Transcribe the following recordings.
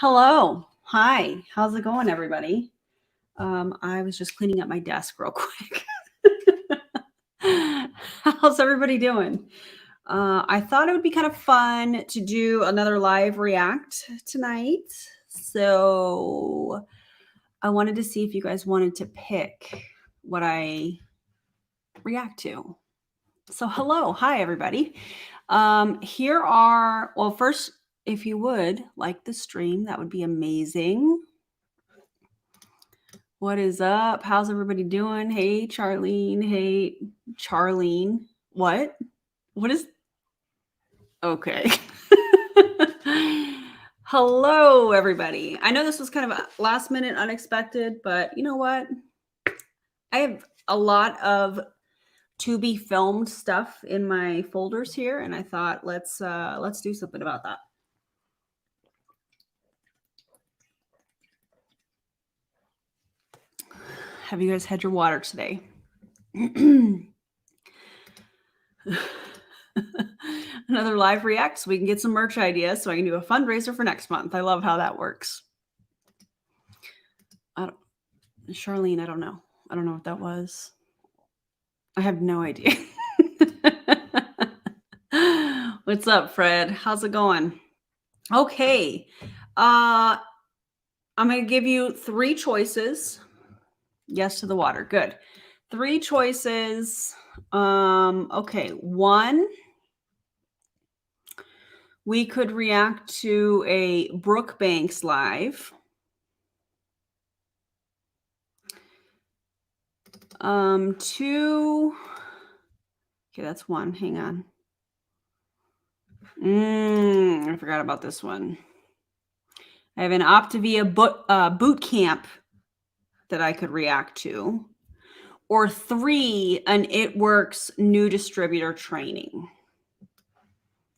Hello. Hi. How's it going, everybody? I was just cleaning up my desk real quick. How's everybody doing? I thought it would be kind of fun to do another live react tonight. So I wanted to see if you guys wanted to pick what I react to. So hello. Hi, everybody. First, if you would like the stream, that would be amazing. What is up? How's everybody doing? Hey, Charlene. Hey, Charlene. What? What is? Okay. Hello, everybody. I know this was kind of a last minute unexpected, but you know what? I have a lot of to be filmed stuff in my folders here, and I thought let's do something about that. Have you guys had your water today? Another live react so we can get some merch ideas so I can do a fundraiser for next month. I love how that works. Charlene, I don't know. I don't know what that was. I have no idea. What's up, Fred? How's it going? Okay. I'm going to give you 3 choices. Yes to the water. Good. 3 choices. Okay. 1, we could react to a Brooke Banks live. 2. Okay, that's 1. Hang on. I forgot about this one. I have an Optavia boot camp that I could react to. Or 3, an It Works new distributor training.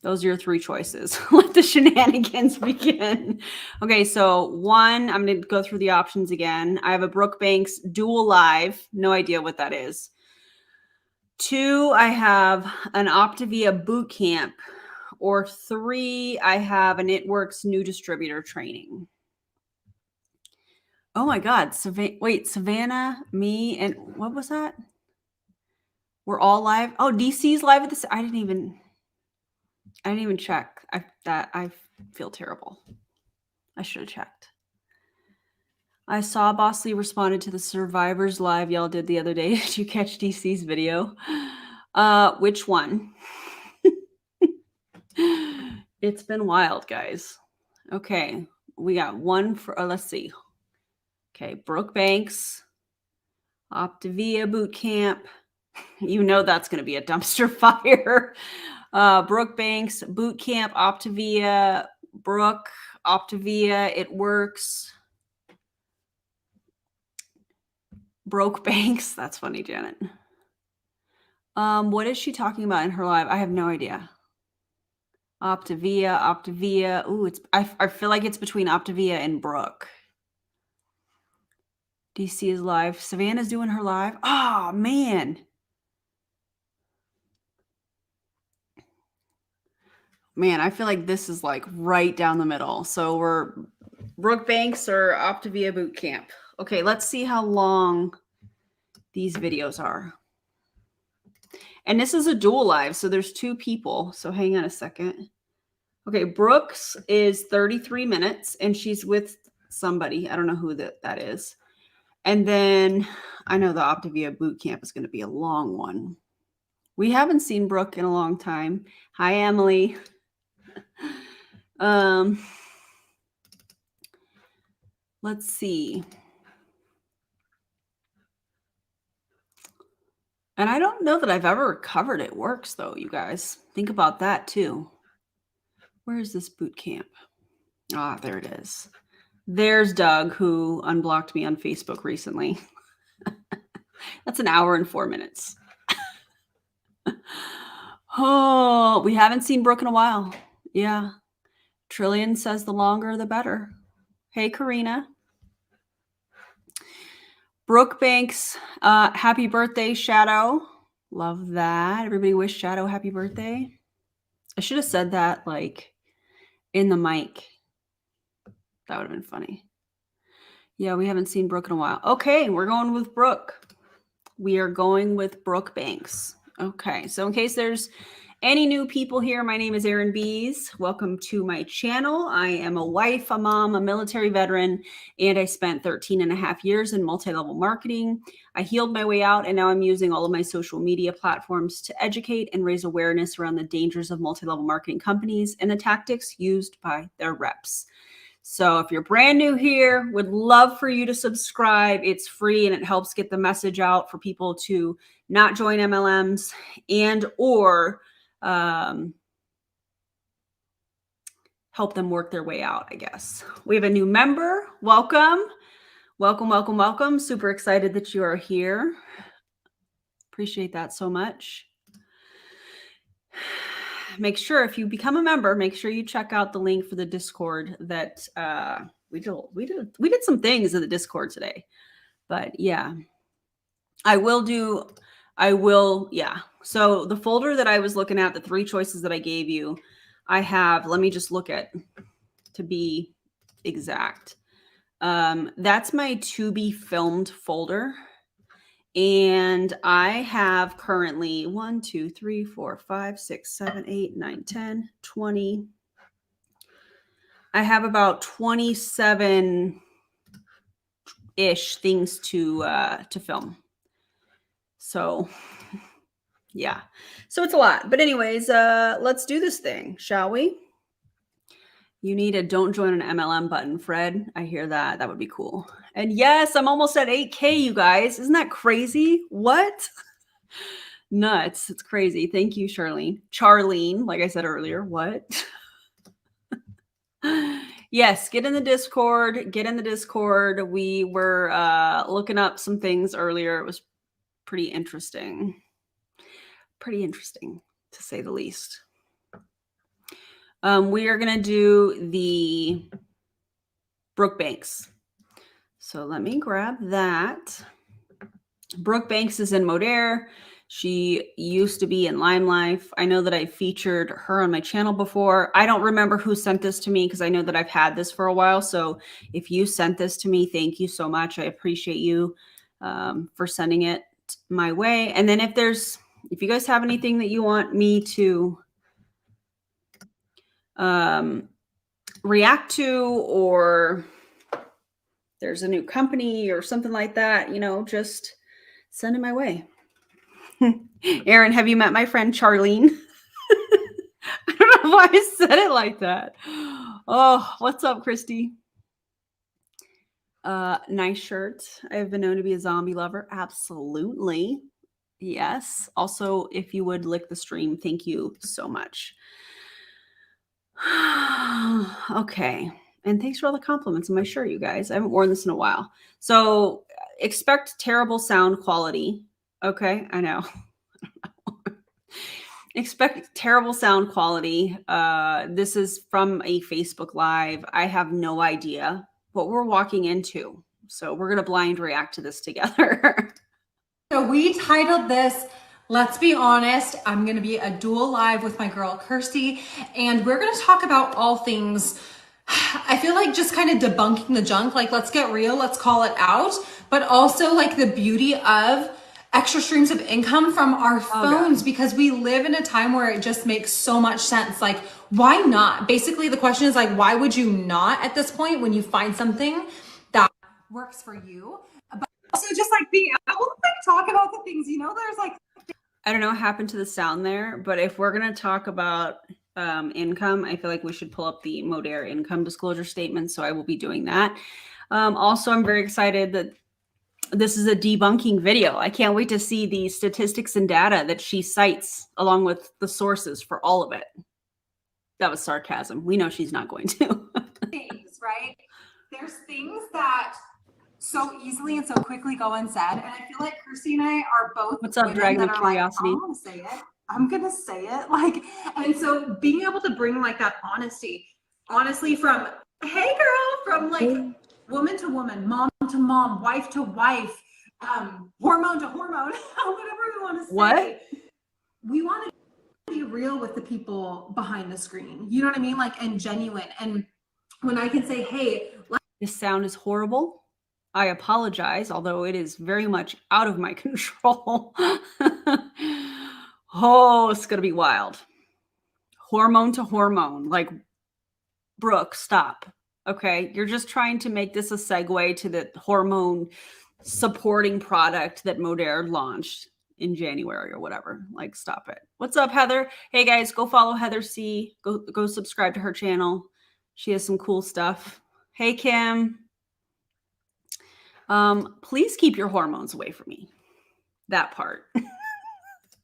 Those are your 3 choices. Let the shenanigans begin. Okay, so 1, I'm going to go through the options again. I have a Brooke Banks dual live. No idea what that is. 2, I have an Optavia boot camp. Or 3, I have an It Works new distributor training. Oh my God. Savannah, me, and what was that? We're all live. Oh, DC's live at this. I didn't even check. I feel terrible. I should have checked. I saw Bosley responded to the Survivors live y'all did the other day. Did you catch DC's video? Which one? It's been wild, guys. Okay, we got 1 for, let's see. Okay, Brooke Banks, Optavia boot camp. You know that's going to be a dumpster fire. Brooke Banks, boot camp, Optavia, Brooke, Optavia, It Works. Broke Banks. That's funny, Janet. What is she talking about in her live? I have no idea. Optavia. Ooh, I feel like it's between Optavia and Brooke. DC is live. Savannah's doing her live. Oh, man. Man, I feel like this is like right down the middle. So we're Brooke Banks or Optavia boot camp. Okay, let's see how long these videos are. And this is a dual live, so there's 2 people. So hang on a second. Okay, Brooks is 33 minutes, and she's with somebody. I don't know who that is. And then I know the Optavia boot camp is going to be a long one. We haven't seen Brooke in a long time. Hi, Emily. Let's see. And I don't know that I've ever covered It Works, though, you guys. Think about that, too. Where is this boot camp? Ah, there it is. There's Doug, who unblocked me on Facebook recently. That's an hour and 4 minutes. Oh, we haven't seen Brooke in a while. Yeah. Trillion says the longer, the better. Hey, Karina. Brooke Banks, happy birthday, Shadow. Love that. Everybody wish Shadow happy birthday. I should have said that like in the mic. That would have been funny. Yeah, we haven't seen Brooke in a while. Okay, we're going with Brooke. We are going with Brooke Banks. Okay, so in case there's any new people here, my name is Erin Bees. Welcome to my channel. I am a wife, a mom, a military veteran, and I spent 13 and a half years in multi-level marketing. I healed my way out, and now I'm using all of my social media platforms to educate and raise awareness around the dangers of multi-level marketing companies and the tactics used by their reps. So if you're brand new here, would love for you to subscribe. It's free and it helps get the message out for people to not join MLMs and or help them work their way out, I guess. We have a new member. Welcome. Welcome, welcome, welcome. Super excited that you are here. Appreciate that so much. Make sure if you become a member, make sure you check out the link for the Discord that we did some things in the Discord today. But yeah, yeah. So the folder that I was looking at, the 3 choices that I gave you, I have, let me just look at, to be exact. That's my to be filmed folder. And I have currently 1, 2, 3, 4, 5, 6, 7, 8, 9, 10, 20. I have about 27-ish things to film. So yeah, so it's a lot. But anyways, let's do this thing, shall we? You need a don't join an MLM button, Fred. I hear that. That would be cool. And yes, I'm almost at 8K, you guys. Isn't that crazy? What? Nuts. It's crazy. Thank you, Charlene, like I said earlier. What? Yes, get in the Discord. Get in the Discord. We were looking up some things earlier. It was pretty interesting. Pretty interesting, to say the least. We are going to do the Brooke Banks. So let me grab that. Brooke Banks is in Modere. She used to be in Lime Life. I know that I featured her on my channel before. I don't remember who sent this to me because I know that I've had this for a while. So if you sent this to me, thank you so much. I appreciate you for sending it my way. And then if you guys have anything that you want me to react to, or there's a new company or something like that, just send it my way. Erin, have you met my friend Charlene? I don't know why I said it like that. Oh, what's up, Christy? Nice shirt. I have been known to be a zombie lover. Absolutely. Yes. Also, if you would lick the stream, thank you so much. Okay. And thanks for all the compliments on my shirt, you guys. I haven't worn this in a while. So expect terrible sound quality. Okay, I know. Expect terrible sound quality. This is from a Facebook Live. I have no idea what we're walking into. So we're going to blind react to this together. So we titled this, Let's Be Honest. I'm going to be a dual live with my girl Kirsty, and we're going to talk about all things, I feel like just kind of debunking the junk. Like, let's get real, let's call it out, but also like the beauty of extra streams of income from our phones, because we live in a time where it just makes so much sense. Like, why not? Basically, the question is like, why would you not at this point when you find something that works for you? But also just like being able to like talk about the things, there's like, I don't know what happened to the sound there, but if we're going to talk about income, I feel like we should pull up the Modere income disclosure statement. So I will be doing that. Also, I'm very excited that this is a debunking video. I can't wait to see the statistics and data that she cites along with the sources for all of it. That was sarcasm. We know she's not going to. things, right? There's things that so easily and so quickly go unsaid. And I feel like Kirsty and I are both. What's up, Dragon of Curiosity? Like, I'm gonna say it. Like, and so being able to bring like that honesty, honestly, from hey girl, from like woman to woman, mom to mom, wife to wife, hormone to hormone, whatever we want to say. What? We want to be real with the people behind the screen. You know what I mean? Like, and genuine. And when I can say, hey, This sound is horrible. I apologize, although it is very much out of my control. Oh, it's going to be wild. Hormone to hormone. Like, Brooke, stop. Okay. You're just trying to make this a segue to the hormone supporting product that Modere launched in January or whatever. Like, stop it. What's up, Heather? Hey guys, go follow Heather C. Go subscribe to her channel. She has some cool stuff. Hey, Kim. Please keep your hormones away from me. That part.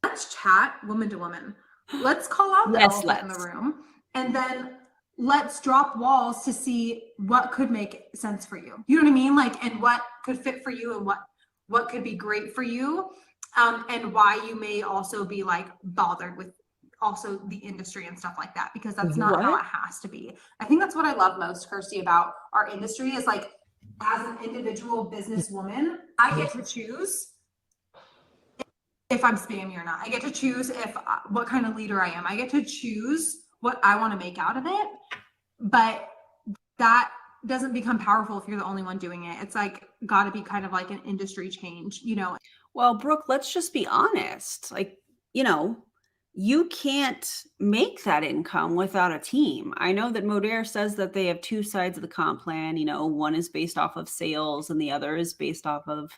Let's chat woman to woman. Let's call out the elephant in the room, and then let's drop walls to see what could make sense for you. You know what I mean? Like, and what could fit for you, and what could be great for you, and why you may also be like bothered with also the industry and stuff like that, because that's not how it has to be. I think that's what I love most, Kirsty, about our industry is like, as an individual businesswoman, I get to choose if I'm spammy or not. I get to choose what kind of leader I am. I get to choose what I want to make out of it. But that doesn't become powerful if you're the only one doing it. It's like got to be kind of like an industry change, you know. Well, Brooke, let's just be honest. Like, you know, you can't make that income without a team. I know that Modere says that they have two sides of the comp plan. You know, one is based off of sales and the other is based off of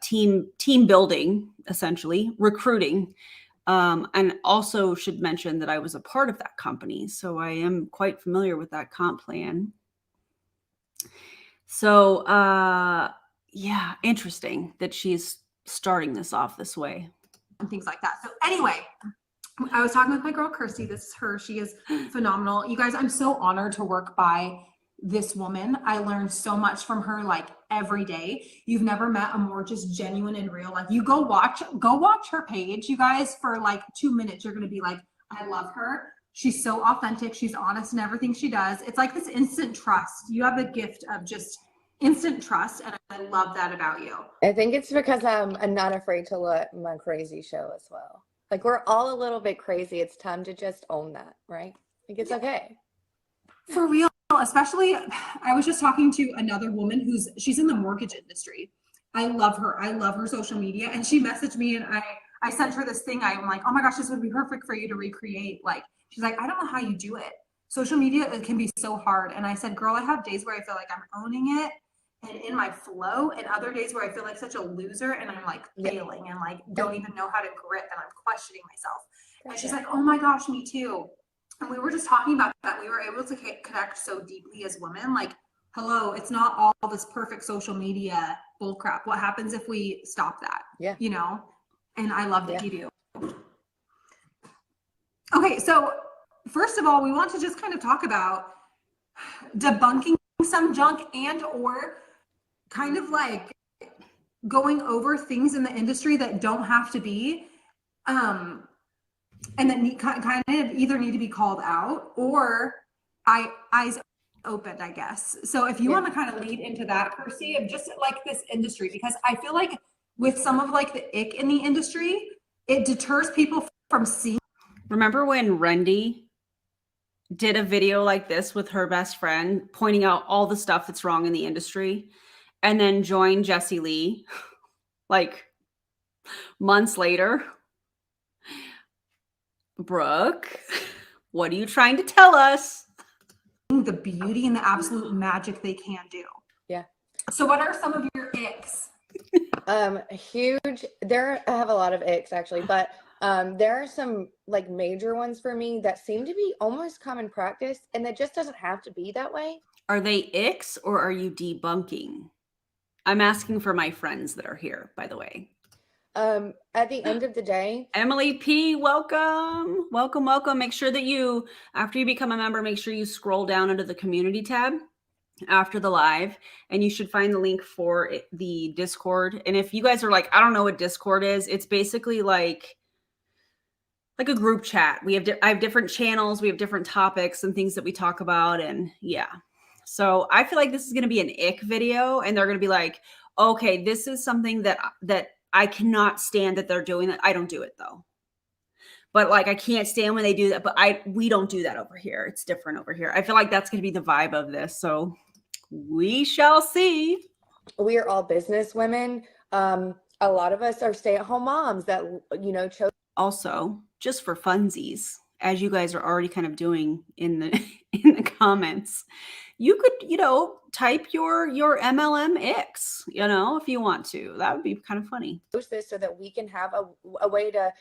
team building, essentially recruiting. And also should mention that I was a part of that company, so I am quite familiar with that comp plan. So yeah, interesting that she's starting this off this way and things like that. So anyway, I was talking with my girl Kirsty. This is her. She is phenomenal. You guys, I'm so honored to work by this woman. I learned so much from her, like every day. You've never met a more just genuine and real. Like, you go watch her page, you guys, for like 2 minutes. You're gonna be like, I love her. She's so authentic. She's honest in everything she does. It's like this instant trust. You have the gift of just instant trust, and I love that about you. I think it's because I'm not afraid to let my crazy show as well. Like, we're all a little bit crazy. It's time to just own that, right? Like, it's okay. For real. Especially, I was just talking to another woman she's in the mortgage industry. I love her. I love her social media. And she messaged me, and I sent her this thing. I'm like, oh my gosh, this would be perfect for you to recreate. Like, she's like, I don't know how you do it. Social media, it can be so hard. And I said, girl, I have days where I feel like I'm owning it and in my flow, and other days where I feel like such a loser and I'm like failing and like don't even know how to grip and I'm questioning myself. And she's like, oh my gosh, me too. And we were just talking about that. We were able to connect so deeply as women. Like, hello, it's not all this perfect social media bullcrap. What happens if we stop that? Yeah. You know? And I love that you do. Okay, so first of all, we want to just kind of talk about debunking some junk and or kind of like going over things in the industry that don't have to be. And that kind of either need to be called out or eyes opened, I guess. So if you want to kind of lead into that, Kirsty, of just like this industry, because I feel like with some of like the ick in the industry, it deters people from seeing. Remember when Rendy did a video like this with her best friend, pointing out all the stuff that's wrong in the industry, and then joined Jessie Lee like months later? Brooke, what are you trying to tell us? The beauty and the absolute magic they can do. Yeah. So what are some of your icks? Huge. I have a lot of icks actually, but there are some like major ones for me that seem to be almost common practice, and that just doesn't have to be that way. Are they icks or are you debunking? I'm asking for my friends that are here, by the way. At the end of the day, Emily P, welcome. Welcome, welcome. Make sure that after you become a member, make sure you scroll down under the community tab after the live, and you should find the link for the Discord. And if you guys are like, I don't know what Discord is, it's basically like a group chat. I have different channels, we have different topics and things that we talk about, and yeah. So I feel like this is going to be an ick video, and they're going to be like, okay, this is something that I cannot stand that they're doing that. I don't do it though. But like, I can't stand when they do that, but we don't do that over here. It's different over here. I feel like that's going to be the vibe of this. So We shall see. We are all business women. A lot of us are stay-at-home moms that, chose. Also, just for funsies, as you guys are already kind of doing in the in the comments, you could, type your MLM X, if you want to. That would be kind of funny. This so that we can have a way to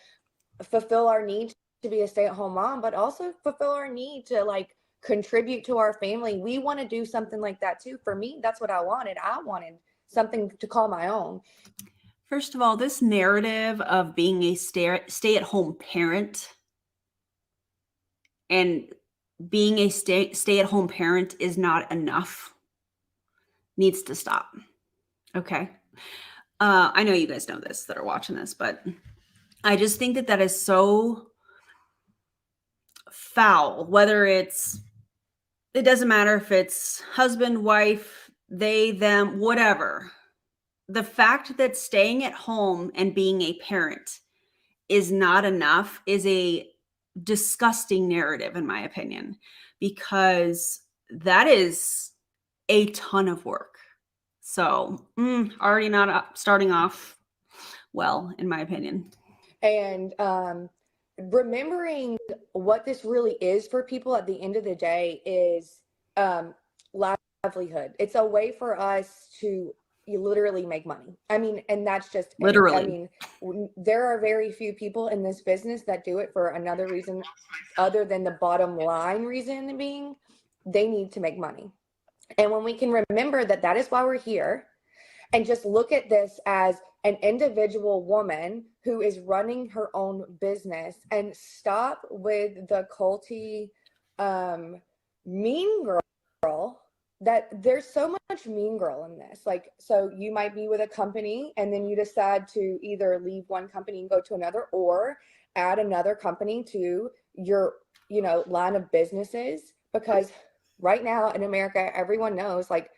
fulfill our need to be a stay-at-home mom, but also fulfill our need to like contribute to our family. We want to do something like that too. For me, that's what I wanted. I wanted something to call my own. First of all, this narrative of being a stay-at-home parent and being a stay-at-home parent is not enough needs to stop. Okay. I know you guys know this that are watching this, but I just think that is so foul. Whether it doesn't matter if it's husband, wife, they, them, whatever. The fact that staying at home and being a parent is not enough is a disgusting narrative, in my opinion, because that is a ton of work. So already not starting off well, in my opinion. And remembering what this really is for people at the end of the day is livelihood. It's a way for us to literally make money. I mean, and that's just literally. I mean, there are very few people in this business that do it for another reason other than the bottom line reason being they need to make money. And when we can remember that is why we're here, and just look at this as an individual woman who is running her own business, and stop with the culty mean girl, that there's so much mean girl in this. Like, so you might be with a company and then you decide to either leave one company and go to another, or add another company to your, line of businesses. Because right now in America, everyone knows like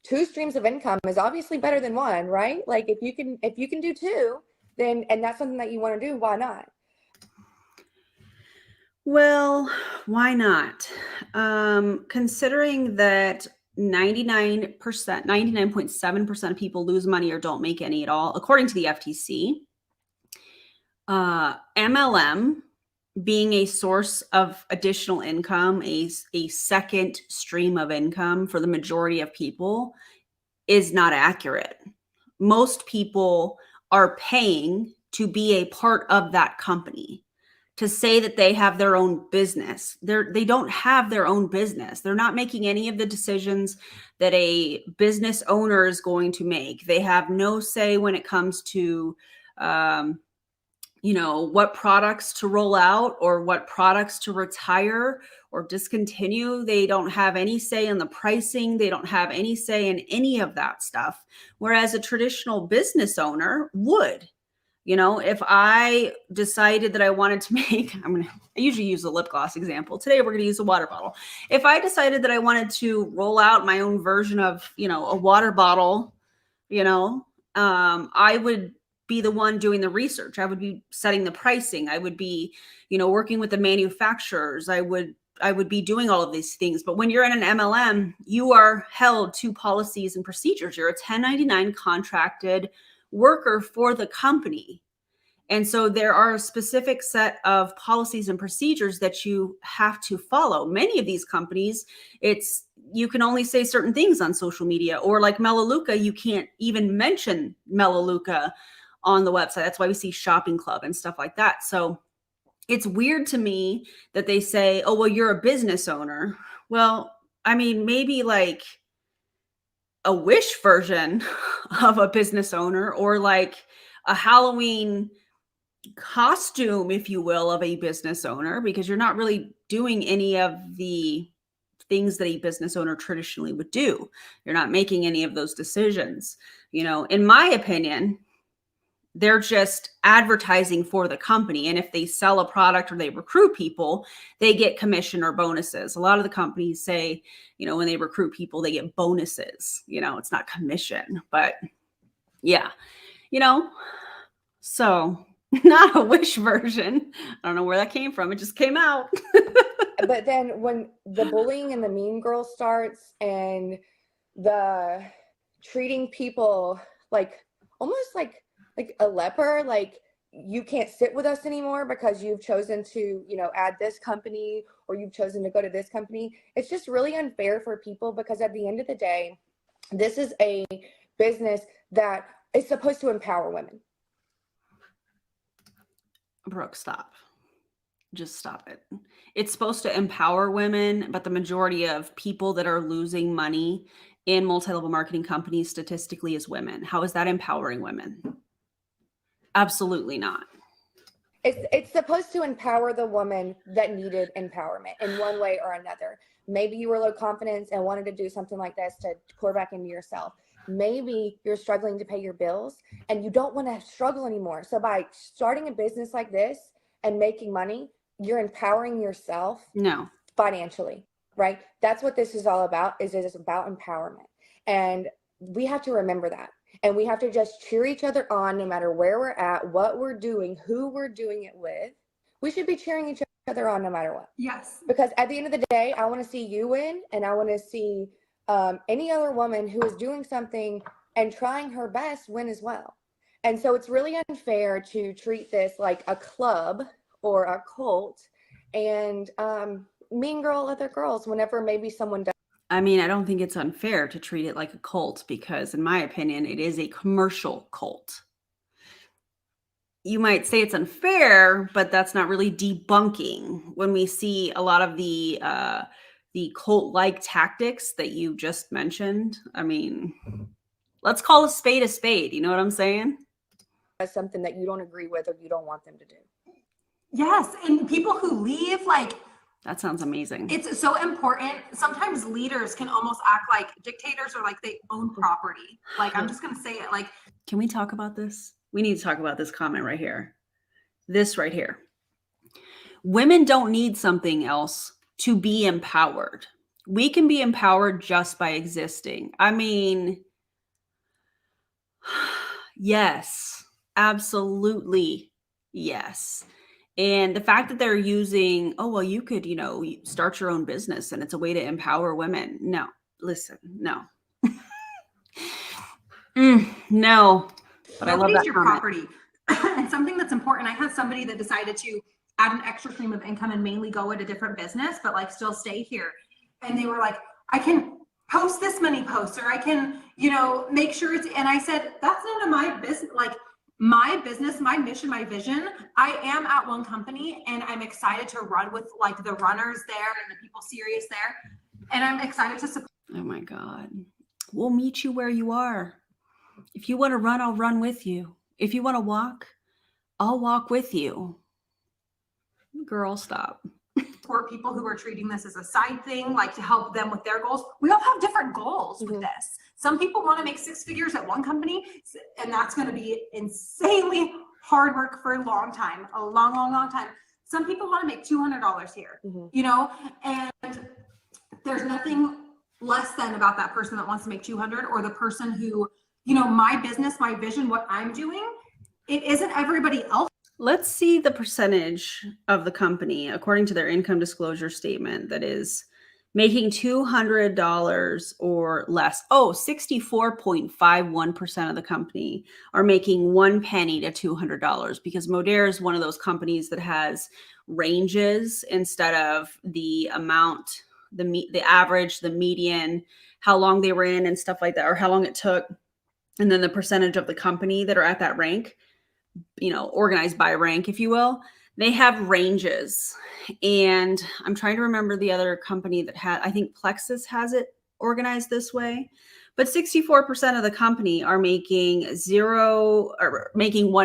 2 streams of income is obviously better than 1, right? Like if you can do 2, then, and that's something that you want to do, why not? Well, why not? Considering that 99.7% of people lose money or don't make any at all, according to the FTC, MLM being a source of additional income, a second stream of income for the majority of people, is not accurate. Most people are paying to be a part of that company. To say that they have their own business, they don't have their own business. They're not making any of the decisions that a business owner is going to make. They have no say when it comes to what products to roll out or what products to retire or discontinue. They don't have any say in the pricing. They don't have any say in any of that stuff. Whereas a traditional business owner would. If I decided that I wanted to make, I usually use a lip gloss example. Today, we're going to use a water bottle. If I decided that I wanted to roll out my own version of, a water bottle, I would be the one doing the research. I would be setting the pricing. I would be, working with the manufacturers. I would be doing all of these things. But when you're in an MLM, you are held to policies and procedures. You're a 1099 contracted worker for the company. And so there are a specific set of policies and procedures that you have to follow. Many of these companies, you can only say certain things on social media, or like Melaleuca, you can't even mention Melaleuca on the website. That's why we see shopping club and stuff like that. So it's weird to me that they say, oh, well, you're a business owner. Well, I mean, maybe like a Wish version of a business owner, or like a Halloween costume, if you will, of a business owner, because you're not really doing any of the things that a business owner traditionally would do. You're not making any of those decisions. In my opinion, they're just advertising for the company. And if they sell a product or they recruit people, they get commission or bonuses. A lot of the companies say, when they recruit people, they get bonuses. It's not commission, but yeah, so not a Wish version. I don't know where that came from. It just came out. But then when the bullying and the mean girl starts, and the treating people like almost like a leper, like you can't sit with us anymore because you've chosen to, add this company or you've chosen to go to this company. It's just really unfair for people because at the end of the day, this is a business that is supposed to empower women. Brooke, stop. Just stop it. It's supposed to empower women, but the majority of people that are losing money in multi-level marketing companies statistically is women. How is that empowering women? Absolutely not. It's supposed to empower the woman that needed empowerment in one way or another. Maybe you were low confidence and wanted to do something like this to pour back into yourself. Maybe you're struggling to pay your bills and you don't want to struggle anymore. So by starting a business like this and making money, you're empowering yourself financially, right? That's what this is all about, is it is about empowerment. And we have to remember that. And we have to just cheer each other on no matter where we're at, what we're doing, who we're doing it with. We should be cheering each other on no matter what. Yes. Because at the end of the day, I want to see you win, and I want to see any other woman who is doing something and trying her best win as well. And so it's really unfair to treat this like a club or a cult and mean girl other girls whenever maybe someone does. I mean, I don't think it's unfair to treat it like a cult because, in my opinion, it is a commercial cult. You might say it's unfair, but that's not really debunking. When we see a lot of the cult-like tactics that you just mentioned, I mean, let's call a spade a spade. You know what I'm saying? As something that you don't agree with or you don't want them to do. Yes, and people who leave, like, that sounds amazing. It's so important. Sometimes leaders can almost act like dictators or like they own property. Like, I'm just going to say it. Like, can we talk about this? We need to talk about this comment right here. This right here. Women don't need something else to be empowered. We can be empowered just by existing. I mean, yes, absolutely. Yes. And the fact that they're using, oh, well, you could, start your own business and it's a way to empower women. No, listen, no. No. But I love that your comment. property. And something that's important, I had somebody that decided to add an extra stream of income and mainly go at a different business, but like still stay here. And they were like, I can post this many posts, or I can, make sure it's, and I said, that's none of my business. Like, my business, my mission, my vision, I am at one company and I'm excited to run with like the runners there and the people serious there. And I'm excited to support. Oh my God. We'll meet you where you are. If you want to run, I'll run with you. If you want to walk, I'll walk with you. Girl, stop. For people who are treating this as a side thing, like to help them with their goals. We all have different goals with this. Some people want to make 6 figures at one company, and that's going to be insanely hard work for a long time, a long, long, long time. Some people want to make $200 here, and there's nothing less than about that person that wants to make 200, or the person who, my business, my vision, what I'm doing, it isn't everybody else. Let's see the percentage of the company, according to their income disclosure statement, that is making $200 or less. Oh, 64.51% of the company are making 1 penny to $200, because modere is one of those companies that has ranges instead of the amount, the average, the median, how long they were in and stuff like that, or how long it took. And then the percentage of the company that are at that rank, organized by rank, if you will. They have ranges. And I'm trying to remember the other company that I think Plexus has it organized this way. But 64% of the company are making 1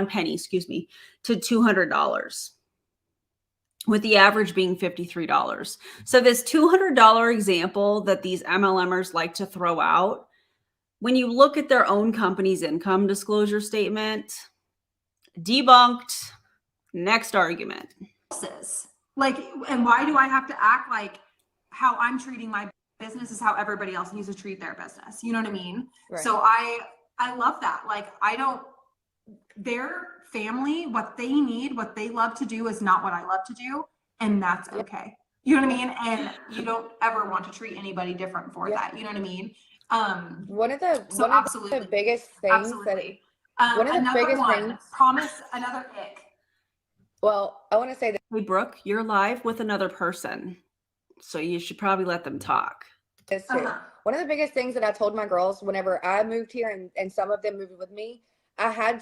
penny, to $200, with the average being $53. So this $200 example that these MLMers like to throw out, when you look at their own company's income disclosure statement, debunked. Next argument. Like, and why do I have to act like how I'm treating my business is how everybody else needs to treat their business? You know what I mean? Right. So I love that. Like, their family, what they need, what they love to do is not what I love to do. And that's okay. You know what I mean? And you don't ever want to treat anybody different for that. You know what I mean? One of the So absolutely. biggest things Absolutely. one of the Another biggest one, things. promise another ick. Well, I want to say that Hey, Brooke, you're live with another person, so you should probably let them talk. this too. One of the biggest things that I told my girls whenever I moved here and some of them moved with me, I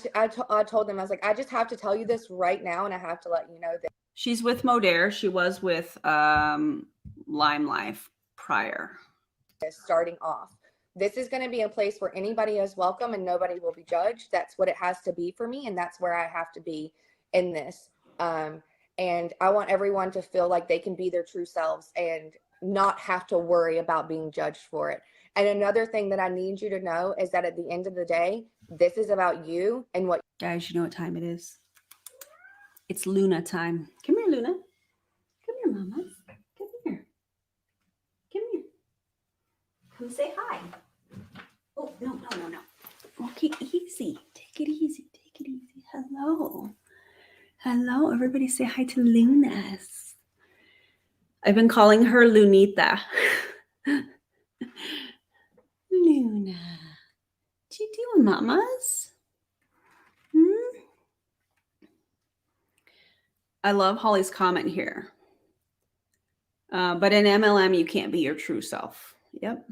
told them, I was like, I just have to tell you this right now, and I have to let you know that She's with Modere. She was with Lime Life prior. starting off, this is going to be a place where anybody is welcome and nobody will be judged. That's what it has to be for me, and that's where I have to be in this. And I want everyone to feel like they can be their true selves and not have to worry about being judged for it. And another thing that I need you to know is that at the end of the day, this is about you and what. Guys, you know what time it is? It's Luna time. Come here, Luna. Come here, Mama. Come here. Come here. Come say hi. Oh, no. Okay, easy. Take it easy. Take it easy. Hello. Hello. Everybody say hi to Lunas. I've been calling her Lunita. Luna. What you doing, mamas? I love Holly's comment here. But in MLM, you can't be your true self. Yep.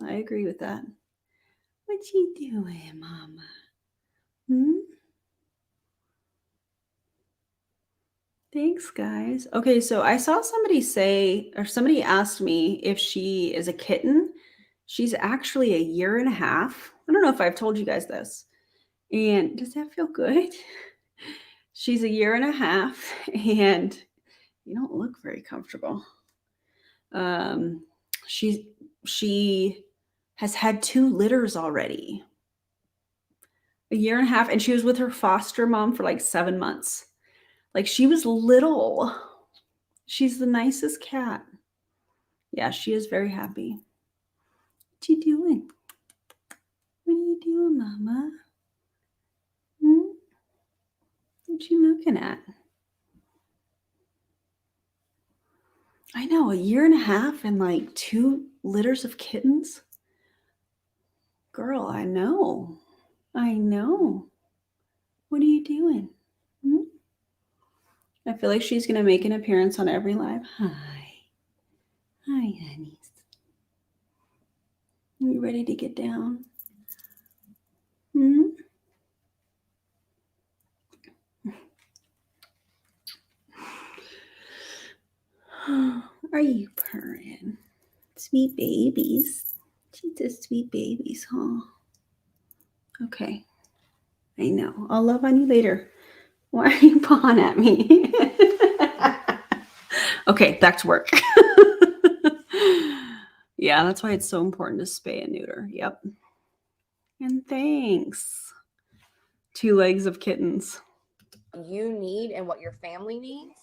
I agree with that. What you doing, mama? Thanks, guys. Okay, so I saw somebody say, or somebody asked me if she is a kitten. She's actually 1.5 years. I don't know if I've told you guys this. And does that feel good? She's 1.5 years, and you don't look very comfortable. She has had 2 litters already. 1.5 years, and she was with her foster mom for like 7 months. Like, she was little. She's the nicest cat. Yeah, she is very happy. What you doing? What are you doing, mama? What you looking at? I know, 1.5 years and like 2 litters of kittens. Girl, I know. What are you doing? I feel like she's going to make an appearance on every live. Hi, honeys. Are you ready to get down? Are you purring? Sweet babies. She's just sweet babies, huh? Okay. I know. I'll love on you later. Why are you pawing at me? Okay, back to work. Yeah, that's why it's so important to spay and neuter. Yep. And thanks. 2 legs of kittens. You need and what your family needs.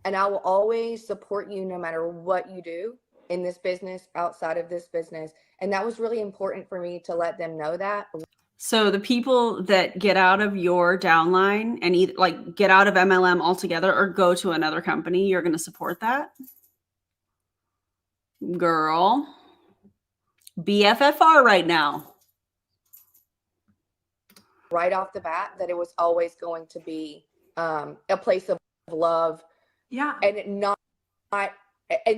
And I will always support you no matter what you do in this business, outside of this business. And that was really important for me to let them know that. So the people that get out of your downline and either like get out of MLM altogether or go to another company, you're going to support that? Girl. BFFR right now. Right off the bat, that it was always going to be a place of love. Yeah. And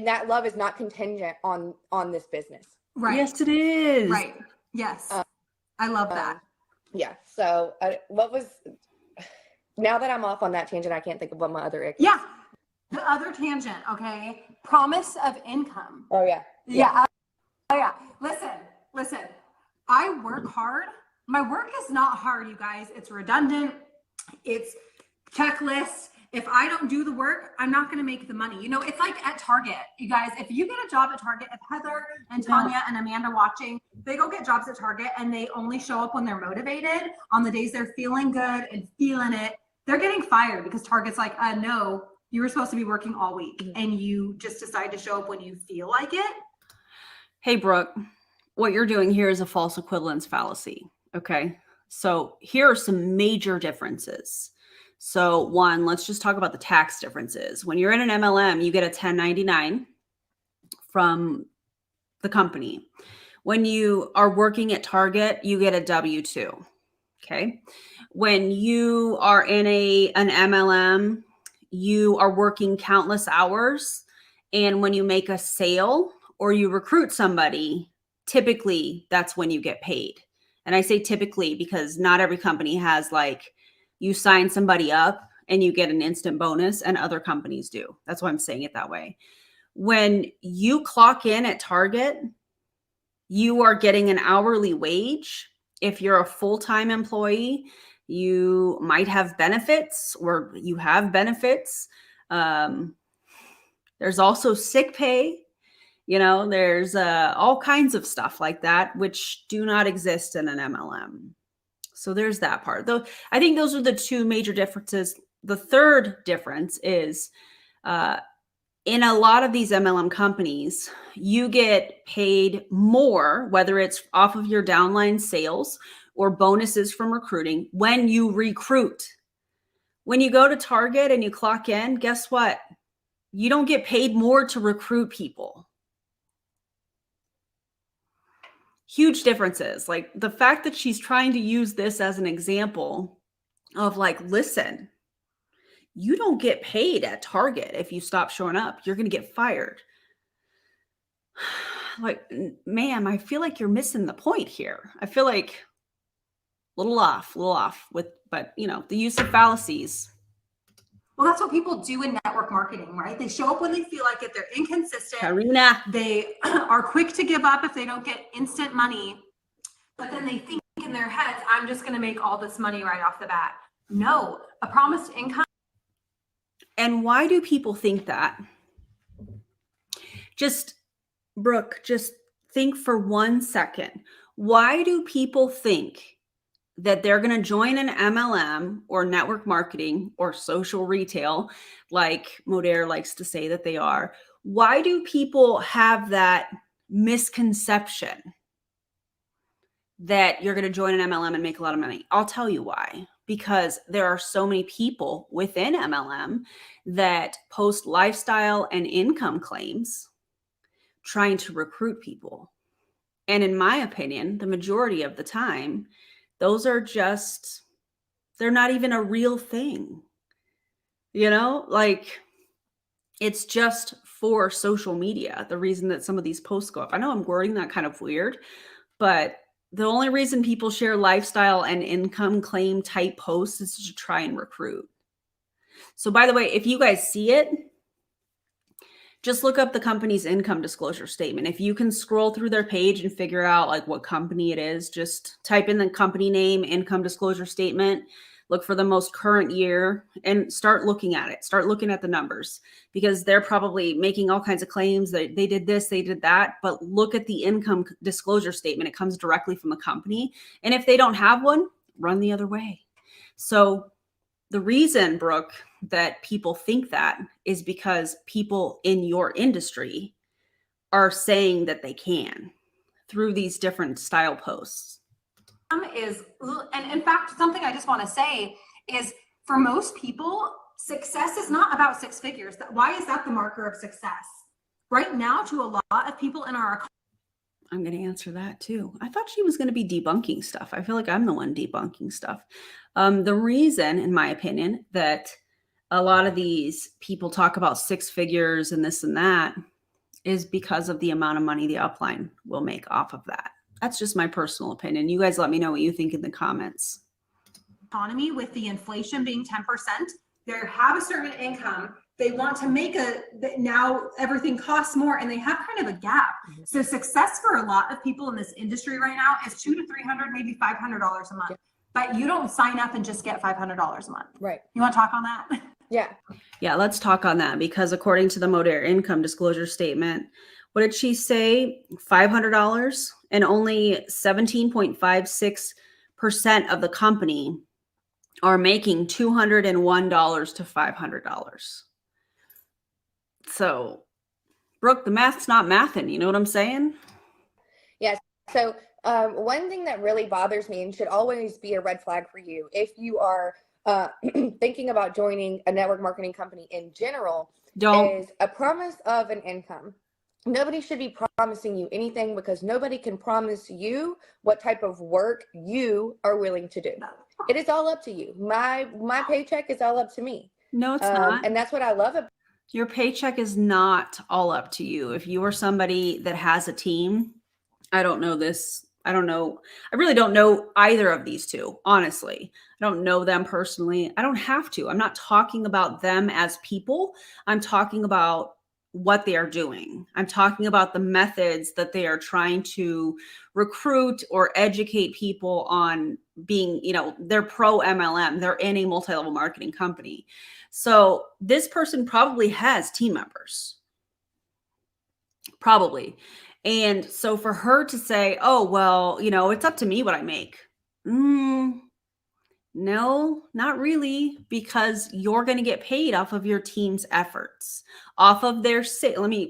that love is not contingent on this business. Right. Yes, it is. Right. Yes. I love that. Yeah. So now that I'm off on that tangent, I can't think of what my other ick is. Yeah. The other tangent, okay? Promise of income. Oh, yeah. Yeah. Oh, yeah. Listen. I work hard. My work is not hard, you guys. It's redundant. It's checklists. If I don't do the work, I'm not going to make the money. You know, it's like at Target, you guys. If you get a job at Target, if Heather and Tanya and Amanda watching, they go get jobs at Target and they only show up when they're motivated on the days they're feeling good and feeling it, they're getting fired because Target's like, no, you were supposed to be working all week and you just decide to show up when you feel like it. Hey, Brooke, what you're doing here is a false equivalence fallacy. Okay. So here are some major differences. So 1, let's just talk about the tax differences. When you're in an MLM, you get a 1099 from the company. When you are working at Target, you get a W-2. Okay. When you are in an MLM, you are working countless hours. And when you make a sale or you recruit somebody, typically that's when you get paid. And I say typically because not every company has like you sign somebody up and you get an instant bonus, and other companies do. That's why I'm saying it that way. When you clock in at Target, you are getting an hourly wage. If you're a full-time employee, you might have benefits, or you have benefits. There's also sick pay. There's all kinds of stuff like that, which do not exist in an MLM. So there's that part. Though I think those are the two major differences. The third difference is in a lot of these MLM companies, you get paid more, whether it's off of your downline sales or bonuses from recruiting, when you recruit. When you go to Target and you clock in, guess what? You don't get paid more to recruit people. Huge differences. Like the fact that she's trying to use this as an example of like, listen, you don't get paid at Target if you stop showing up. You're going to get fired. Like, ma'am, I feel like you're missing the point here. I feel like a little off with, but the use of fallacies. Well, that's what people do in network marketing, right? They show up when they feel like it. They're inconsistent. Karina. They are quick to give up if they don't get instant money. But then they think in their heads, I'm just going to make all this money right off the bat. No, a promised income. And why do people think that? Brooke, just think for 1 second. Why do people think that they're going to join an MLM or network marketing or social retail, like Modere likes to say that they are? Why do people have that misconception that you're going to join an MLM and make a lot of money? I'll tell you why. Because there are so many people within MLM that post lifestyle and income claims trying to recruit people. And in my opinion, the majority of the time, those are they're not even a real thing. Like it's just for social media, the reason that some of these posts go up. I know I'm wording that kind of weird, but the only reason people share lifestyle and income claim type posts is to try and recruit. So by the way, if you guys see it, just look up the company's income disclosure statement. If you can scroll through their page and figure out like what company it is, just type in the company name, income disclosure statement, look for the most current year and start looking at it. Start looking at the numbers, because they're probably making all kinds of claims that they did this, they did that, but look at the income disclosure statement. It comes directly from the company. And if they don't have one, run the other way. So the reason, Brooke, that people think that is because people in your industry are saying that they can through these different style posts. And in fact, something I just want to say is for most people, success is not about six figures. Why is that the marker of success? Right now, to a lot of people in our I'm going to answer that too. I thought she was going to be debunking stuff. I feel like I'm the one debunking stuff. The reason, in my opinion, that a lot of these people talk about six figures and this and that is because of the amount of money the upline will make off of that. That's just my personal opinion. You guys let me know what you think in the comments. Economy, with the inflation being 10%, they have a certain income. They want to make now everything costs more, and they have kind of a gap. So success for a lot of people in this industry right now is $200 to $300, maybe $500 a month. But you don't sign up and just get $500 a month. Right. You want to talk on that? Yeah. Yeah, let's talk on that, because according to the Modere income disclosure statement, what did she say? $500, and only 17.56% of the company are making $201 to $500. So, Brooke, the math's not mathing. You know what I'm saying? Yes. So one thing that really bothers me and should always be a red flag for you, if you are thinking about joining a network marketing company in general, is a promise of an income. Nobody should be promising you anything, because nobody can promise you what type of work you are willing to do. It is all up to you. My paycheck is all up to me. No, it's not. And that's what I love about Your paycheck is not all up to you. If you are somebody that has a team, I don't know this. I don't know. I really don't know either of these two, honestly. I don't know them personally. I don't have to. I'm not talking about them as people. I'm talking about what they are doing. I'm talking about the methods that they are trying to recruit or educate people on being, they're pro MLM. They're in a multi-level marketing company. So this person probably has team members. Probably. And so for her to say, oh, well, it's up to me what I make. No, not really, because you're going to get paid off of your team's efforts, off of their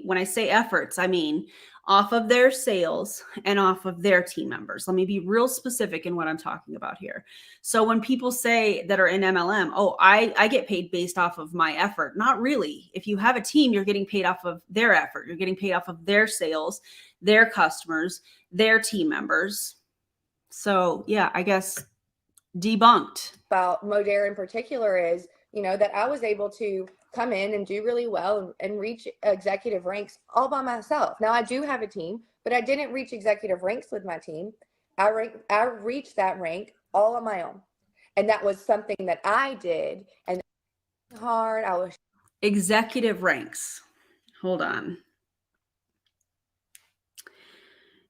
when I say efforts, I mean off of their sales and off of their team members. Let me be real specific in what I'm talking about here. So when people say that are in MLM, oh, I get paid based off of my effort. Not really. If you have a team, you're getting paid off of their effort. You're getting paid off of their sales, their customers, their team members. So yeah, I guess debunked. About modere in particular is, that I was able to come in and do really well and reach executive ranks all by myself. Now I do have a team, but I didn't reach executive ranks with my team. I reached that rank all on my own. And that was something that I did, and hard. I was executive ranks. Hold on.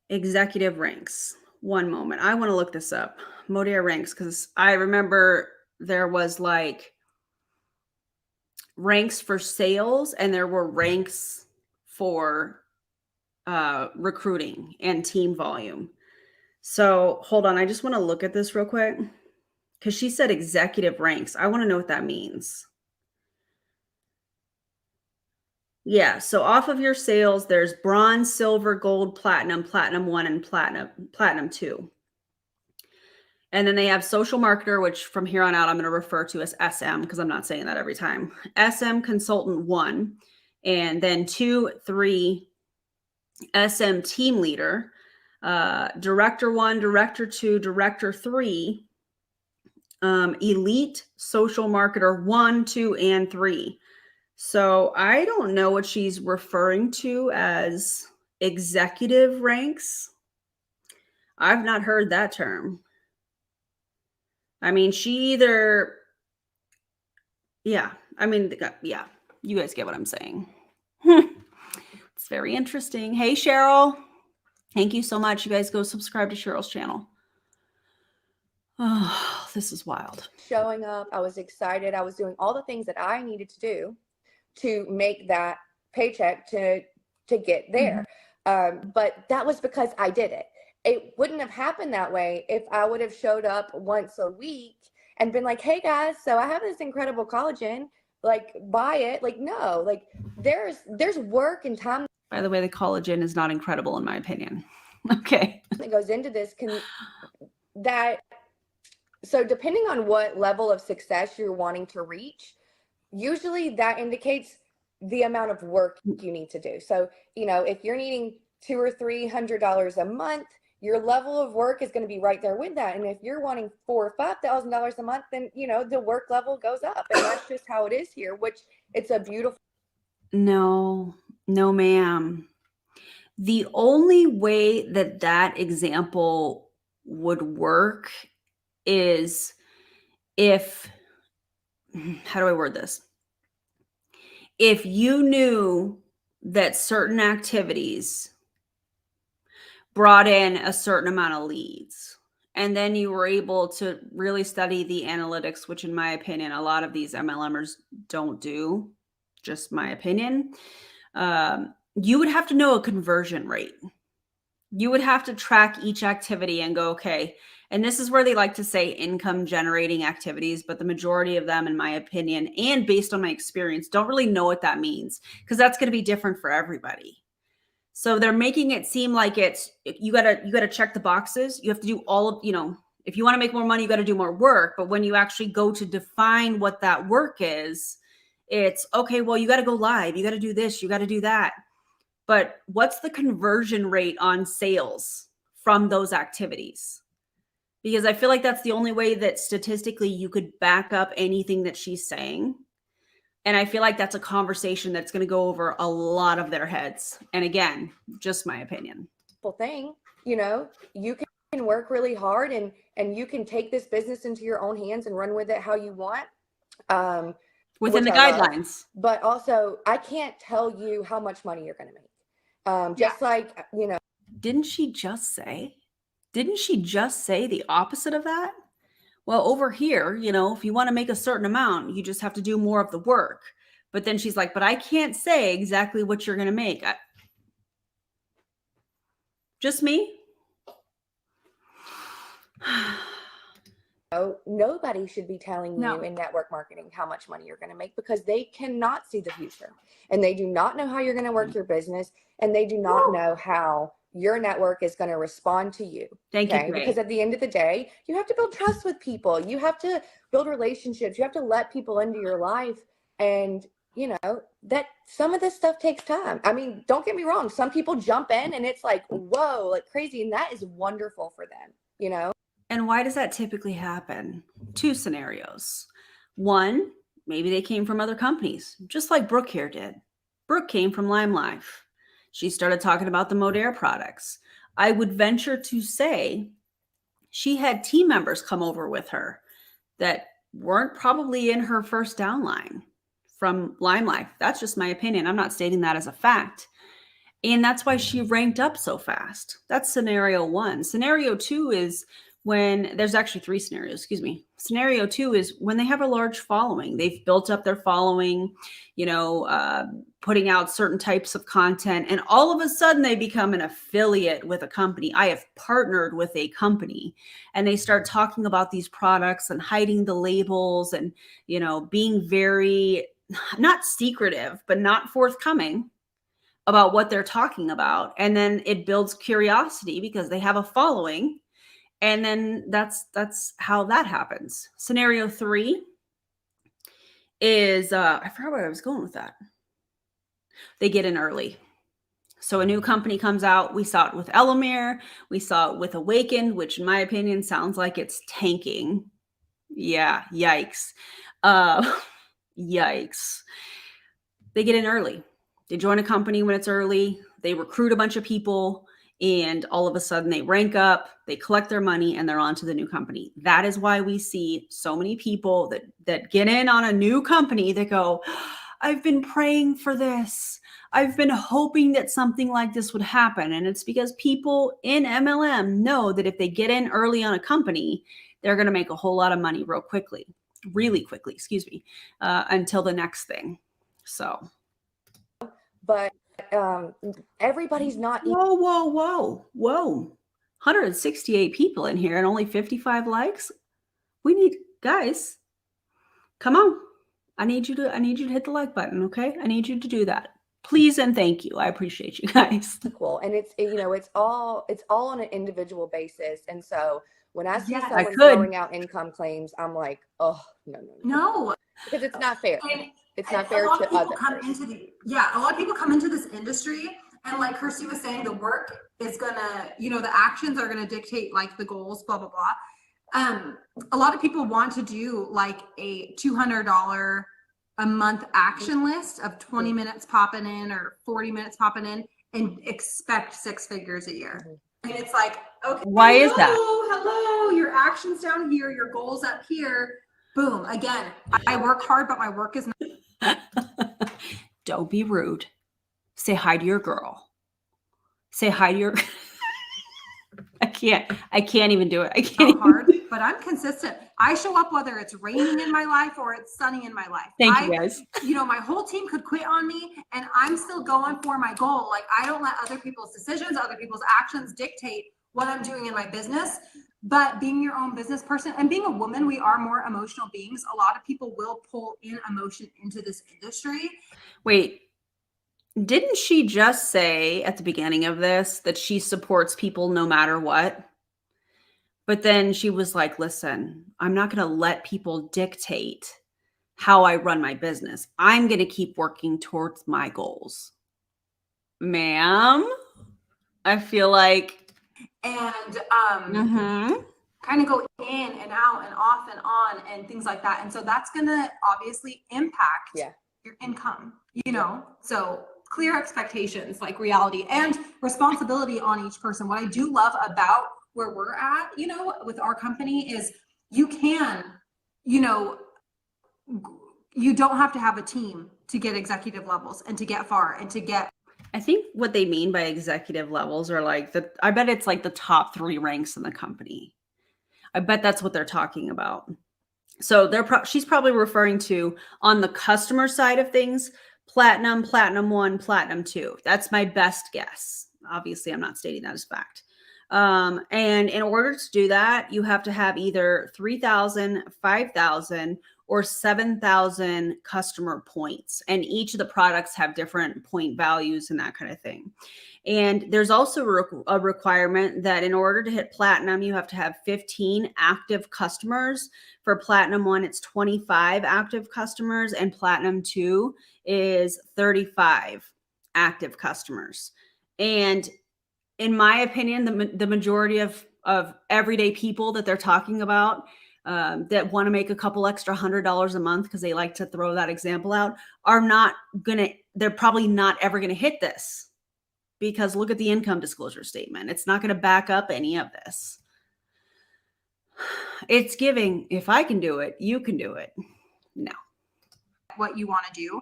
Executive ranks. One moment. I want to look this up. Modere ranks, because I remember there was like ranks for sales and there were ranks for recruiting and team volume. So hold on. I just want to look at this real quick, because she said executive ranks. I want to know what that means. Yeah. So off of your sales, there's bronze, silver, gold, platinum, platinum 1, and platinum 2. And then they have social marketer, which from here on out, I'm going to refer to as SM, because I'm not saying that every time. SM consultant 1, and then 2, 3, SM team leader, director 1, director 2, director 3, elite social marketer 1, 2, and 3. So I don't know what she's referring to as executive ranks. I've not heard that term. I mean, yeah, you guys get what I'm saying. It's very interesting. Hey, Cheryl. Thank you so much. You guys go subscribe to Cheryl's channel. Oh, this is wild. Showing up. I was excited. I was doing all the things that I needed to do to make that paycheck to get there. But that was because I did it. It wouldn't have happened that way if I would have showed up once a week and been like, hey guys, so I have this incredible collagen, like buy it. Like, no, like there's work and time. By the way, the collagen is not incredible in my opinion. Okay. That goes into this. So depending on what level of success you're wanting to reach, usually that indicates the amount of work you need to do. So, if you're needing $200 or $300 a month, your level of work is going to be right there with that. And if you're wanting $4,000 or $5,000 a month, then, the work level goes up. And that's just how it is here, which it's a beautiful. No, ma'am. The only way that example would work is if, how do I word this? If you knew that certain activities brought in a certain amount of leads, and then you were able to really study the analytics, which in my opinion, a lot of these MLMers don't do, just my opinion. You would have to know a conversion rate. You would have to track each activity and go, okay, and this is where they like to say income generating activities, but the majority of them, in my opinion, and based on my experience, don't really know what that means, because that's going to be different for everybody. So they're making it seem like it's, you gotta check the boxes. You have to do all of, if you want to make more money, you got to do more work. But when you actually go to define what that work is, it's okay, well, you got to go live. You got to do this. You got to do that. but what's the conversion rate on sales from those activities? Because I feel like that's the only way that statistically you could back up anything that she's saying. And I feel like that's a conversation that's going to go over a lot of their heads. And again, just my opinion. Thing, you know, you can work really hard and you can take this business into your own hands and run with it how you want. Within the I guidelines. love. But also, I can't tell you how much money you're going to make. Just like, you know. Didn't she just say the opposite of that? Well, over here, you know, if you want to make a certain amount, you just have to do more of the work. But then she's like, but I can't say exactly what you're going to make. Just me? Nobody should be telling you in network marketing how much money you're going to make, because they cannot see the future, and they do not know how you're going to work your business, and they do not know how your network is going to respond to you. Thank you. Because at the end of the day, you have to build trust with people. You have to build relationships. You have to let people into your life. And, you know, that some of this stuff takes time. I mean, don't get me wrong. Some people jump in and it's like, whoa, like crazy. And that is wonderful for them, you know? And why does that typically happen? Two scenarios. One, maybe they came from other companies, just like Brooke here did. Brooke came from Lime Life. She started talking about the Modere products. I would venture to say she had team members come over with her that weren't probably in her first downline from Lime Life. That's just my opinion. I'm not stating that as a fact. And that's why she ranked up so fast. That's scenario one. Scenario two is when there's actually three scenarios, excuse me. Scenario two is when they have a large following. They've built up their following, you know, putting out certain types of content, and all of a sudden they become an affiliate with a company. I have partnered with a company, and they start talking about these products and hiding the labels and, you know, being very, not secretive, but not forthcoming about what they're talking about. And then it builds curiosity because they have a following. And then that's how that happens. Scenario three is, I forgot where I was going with that. They get in early. So a new company comes out. We saw it with Elamir. We saw it with Awakened, which in my opinion sounds like it's tanking. Yeah, yikes. Yikes. They get in early. They join a company when it's early. They recruit a bunch of people. And all of a sudden they rank up, they collect their money, and they're on to the new company. That is why we see so many people that get in on a new company that go, I've been praying for this. I've been hoping that something like this would happen. And it's because people in MLM know that if they get in early on a company, they're going to make a whole lot of money really quickly, until the next thing. So. But everybody's not. Whoa. 168 people in here and only 55 likes. We need, guys, come on. I need you to hit the like button. Okay. I need you to do that. Please and thank you. I appreciate you guys. Cool. And it's, you know, it's all on an individual basis. And so when I see someone throwing out income claims, I'm like, oh, no. Because it's not fair. It's not fair to others. A lot of people come into this industry, and like Kirsty was saying, the work is gonna, you know, the actions are gonna dictate like the goals, blah, blah, blah. A lot of people want to do like a $200 a month action list of 20 minutes popping in or 40 minutes popping in and expect 6 figures a year. And it's like, okay, why is that? Hello, your actions down here, your goals up here. Boom. Again, I work hard, but my work is not. Don't be rude. Say hi to your girl. Say hi to your. I can't even do it. I can't. Hard, but I'm consistent. I show up whether it's raining in my life or it's sunny in my life. Thank you guys. You know, my whole team could quit on me, and I'm still going for my goal. Like, I don't let other people's decisions, other people's actions dictate what I'm doing in my business. But being your own business person and being a woman, we are more emotional beings. A lot of people will pull in emotion into this industry. Wait, didn't she just say at the beginning of this that she supports people no matter what? But then she was like, listen, I'm not going to let people dictate how I run my business. I'm going to keep working towards my goals. Ma'am, I feel like and mhm. kind of go in and out and off and on and things like that. And so that's going to obviously impact your income, you know? So clear expectations, like reality and responsibility on each person. What I do love about where we're at, you know, with our company is you can, you know, you don't have to have a team to get executive levels and to get far and to get. I think what they mean by executive levels are like I bet it's like the top 3 ranks in the company. I bet that's what they're talking about. So she's probably referring to on the customer side of things, platinum, platinum 1, platinum 2. That's my best guess. Obviously, I'm not stating that as fact. And in order to do that, you have to have either 3,000, 5,000, or 7,000 customer points. And each of the products have different point values and that kind of thing. And there's also a requirement that in order to hit platinum, you have to have 15 active customers. For platinum 1, it's 25 active customers, and platinum 2 is 35 active customers. And in my opinion, the majority of everyday people that they're talking about that want to make a couple extra $100 a month because they like to throw that example out they're probably not ever gonna hit this. Because look at the income disclosure statement. It's not going to back up any of this. It's giving, if I can do it, you can do it. No. What you want to do.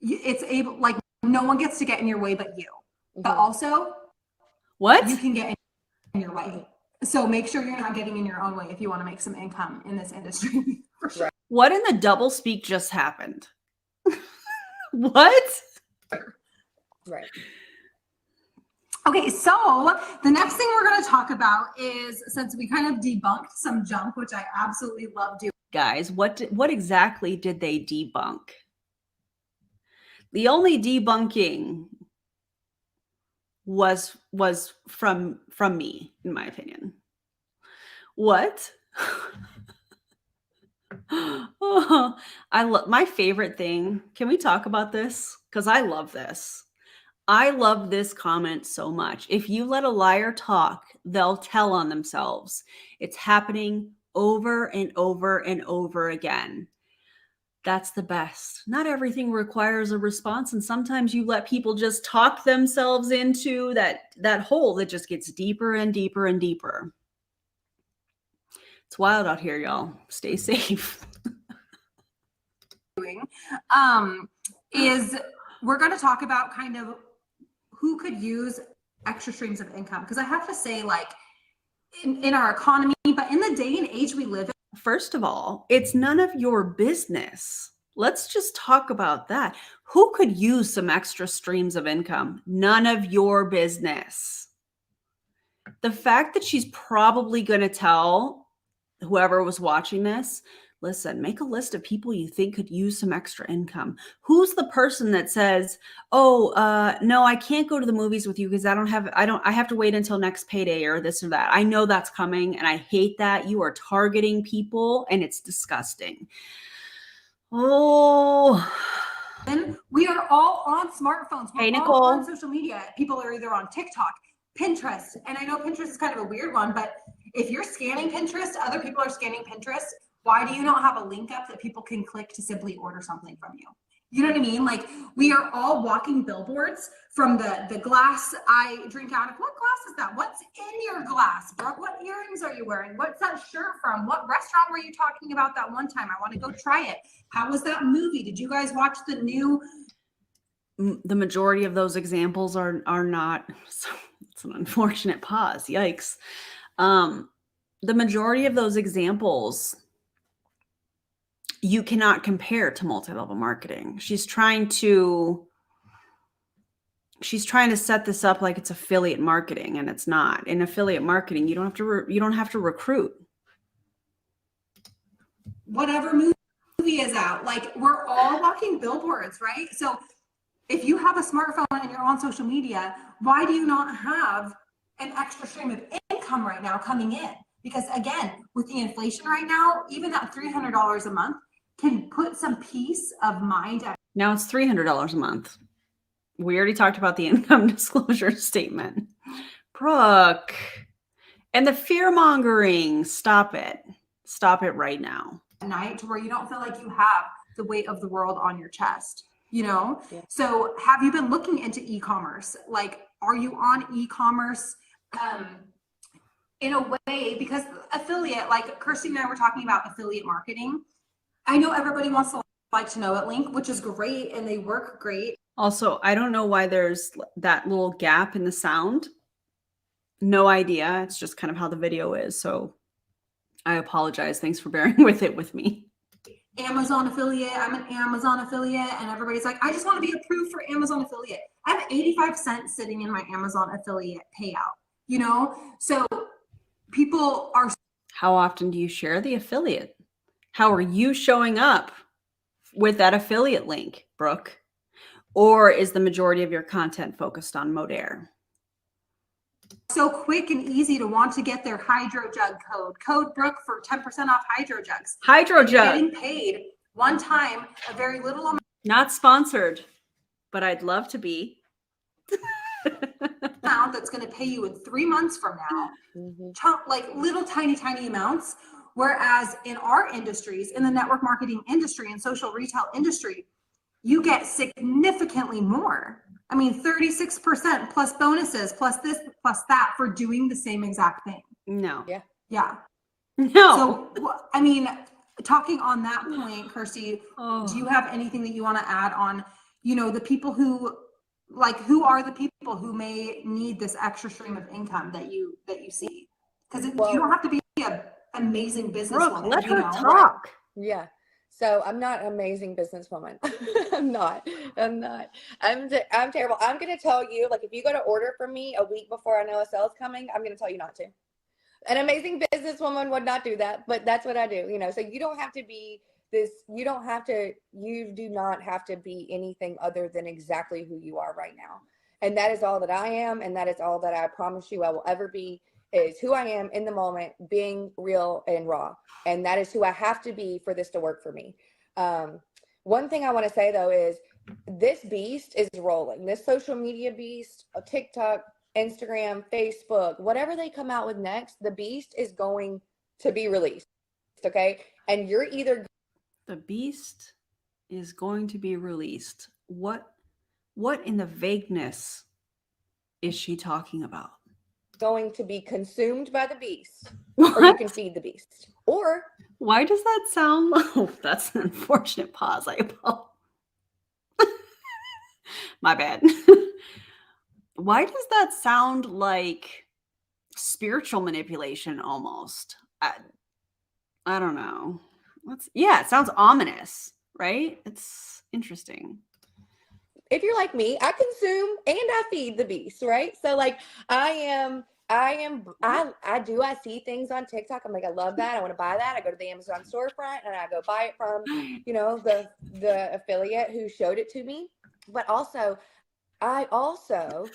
It's able, like, no one gets to get in your way but you. But also, what? You can get in your way. So make sure you're not getting in your own way if you want to make some income in this industry. For sure. What in the double speak just happened? What? Right. Okay, so the next thing we're going to talk about is, since we kind of debunked some junk, which I absolutely love doing. Guys, what exactly did they debunk? The only debunking was from me, in my opinion. What? Oh, my favorite thing. Can we talk about this? Because I love this. I love this comment so much. If you let a liar talk, they'll tell on themselves. It's happening over and over and over again. That's the best. Not everything requires a response. And sometimes you let people just talk themselves into that hole that just gets deeper and deeper and deeper. It's wild out here, y'all. Stay safe. Is we're going to talk about kind of who could use extra streams of income. Because I have to say, like, in our economy, but in the day and age we live in. First of all, it's none of your business. Let's just talk about that. Who could use some extra streams of income? None of your business. The fact that she's probably going to tell whoever was watching this, listen, make a list of people you think could use some extra income. Who's the person that says, oh, no, I can't go to the movies with you because I have to wait until next payday or this or that. I know that's coming and I hate that. You are targeting people and it's disgusting. Oh. And we are all on smartphones. We're hey, all Nicole. on social media. People are either on TikTok, Pinterest. And I know Pinterest is kind of a weird one, but if you're scanning Pinterest, other people are scanning Pinterest. Why do you not have a link up that people can click to simply order something from you? You know what I mean? Like, we are all walking billboards from the glass I drink out of. What glass is that? What's in your glass, bro? What earrings are you wearing? What's that shirt from? What restaurant were you talking about that one time? I want to go try it. How was that movie? Did you guys watch the new? The majority of those examples are not. So it's an unfortunate pause. Yikes. The majority of those examples you cannot compare to multi-level marketing. She's trying to set this up like it's affiliate marketing, and it's not. In affiliate marketing, you don't have to recruit. Whatever movie is out, like, we're all walking billboards, right? So if you have a smartphone and you're on social media, why do you not have an extra stream of income right now coming in? Because again, with the inflation right now, even that $300 a month can put some peace of mind. Now it's $300 a month. We already talked about the income disclosure statement. Brooke. And the fear mongering. Stop it. Stop it right now. Night to where you don't feel like you have the weight of the world on your chest, you know? Yeah. So have you been looking into e-commerce? Like, are you on e-commerce in a way? Because affiliate, like Kirsty and I were talking about affiliate marketing. I know everybody wants to like to know it link, which is great, and they work great. Also, I don't know why there's that little gap in the sound. No idea. It's just kind of how the video is. So I apologize. Thanks for bearing with it with me. Amazon affiliate. I'm an Amazon affiliate, and everybody's like, I just want to be approved for Amazon affiliate. I have 85 cents sitting in my Amazon affiliate payout, you know? So people are. How often do you share the affiliate? How are you showing up with that affiliate link, Brooke? Or is the majority of your content focused on modere? So quick and easy to want to get their Hydro Jug code Brooke for 10% off Hydro Jugs. Hydro Jug. Getting paid one time, a very little amount. Not sponsored, but I'd love to be. That's going to pay you in 3 months from now, like little tiny amounts. Whereas in our industries, in the network marketing industry and social retail industry, you get significantly more. I mean, 36% plus bonuses, plus this, plus that for doing the same exact thing. No. Yeah. No. So, I mean, talking on that point, Kirsty, do you have anything that you want to add on, you know, the people who, like, who are the people who may need this extra stream of income that you see? Because you don't have to be an amazing businesswoman. Let her talk. Right. Yeah. So I'm not an amazing businesswoman. I'm not. I'm terrible. I'm going to tell you, like, if you go to order from me a week before I know a sale's coming, I'm going to tell you not to. An amazing businesswoman would not do that, but that's what I do, you know. So you don't have to be this, you do not have to be anything other than exactly who you are right now. And that is all that I am. And that is all that I promise you I will ever be, is who I am in the moment, being real and raw. And that is who I have to be for this to work for me. One thing I want to say though is this beast is rolling. This social media beast, TikTok, Instagram, Facebook, whatever they come out with next, the beast is going to be released. Okay. And you're either. The beast is going to be released. What in the vagueness is she talking about? Going to be consumed by the beast. What? Or you can feed the beast. Or. Why does that sound? Oh, that's an unfortunate pause. I apologize. My bad. Why does that sound like spiritual manipulation almost? I don't know. It sounds ominous, right? It's interesting. If you're like me, I consume and I feed the beast, right? So like I see things on TikTok. I'm like, I love that. I want to buy that. I go to the Amazon storefront and I go buy it from, you know, the affiliate who showed it to me. But also, I also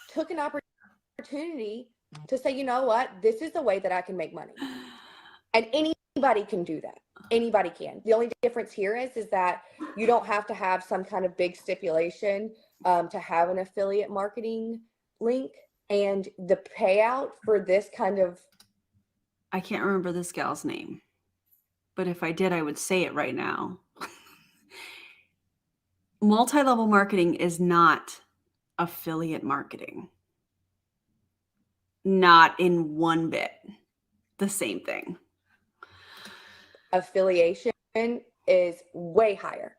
took an opportunity to say, you know what, this is the way that I can make money. And anybody can do that. Anybody can. The only difference here is that you don't have to have some kind of big stipulation to have an affiliate marketing link. And the payout for this kind of. I can't remember this gal's name, but if I did, I would say it right now. Multi-level marketing is not affiliate marketing. Not in one bit. The same thing. Affiliation is way higher.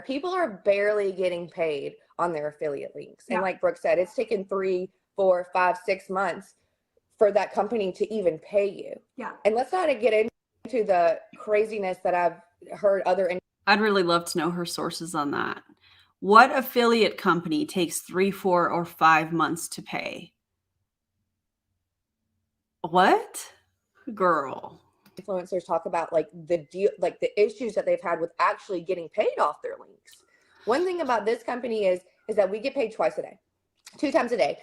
People are barely getting paid on their affiliate links. And like Brooke said, it's taken 3, 4, 5, 6 months for that company to even pay you. Yeah. And let's not get into the craziness that I've heard I'd really love to know her sources on that. What affiliate company takes 3, 4, or 5 months to pay? What? Girl. Influencers talk about like the issues that they've had with actually getting paid off their links. One thing about this company is that we get paid twice a day, 2 times a day.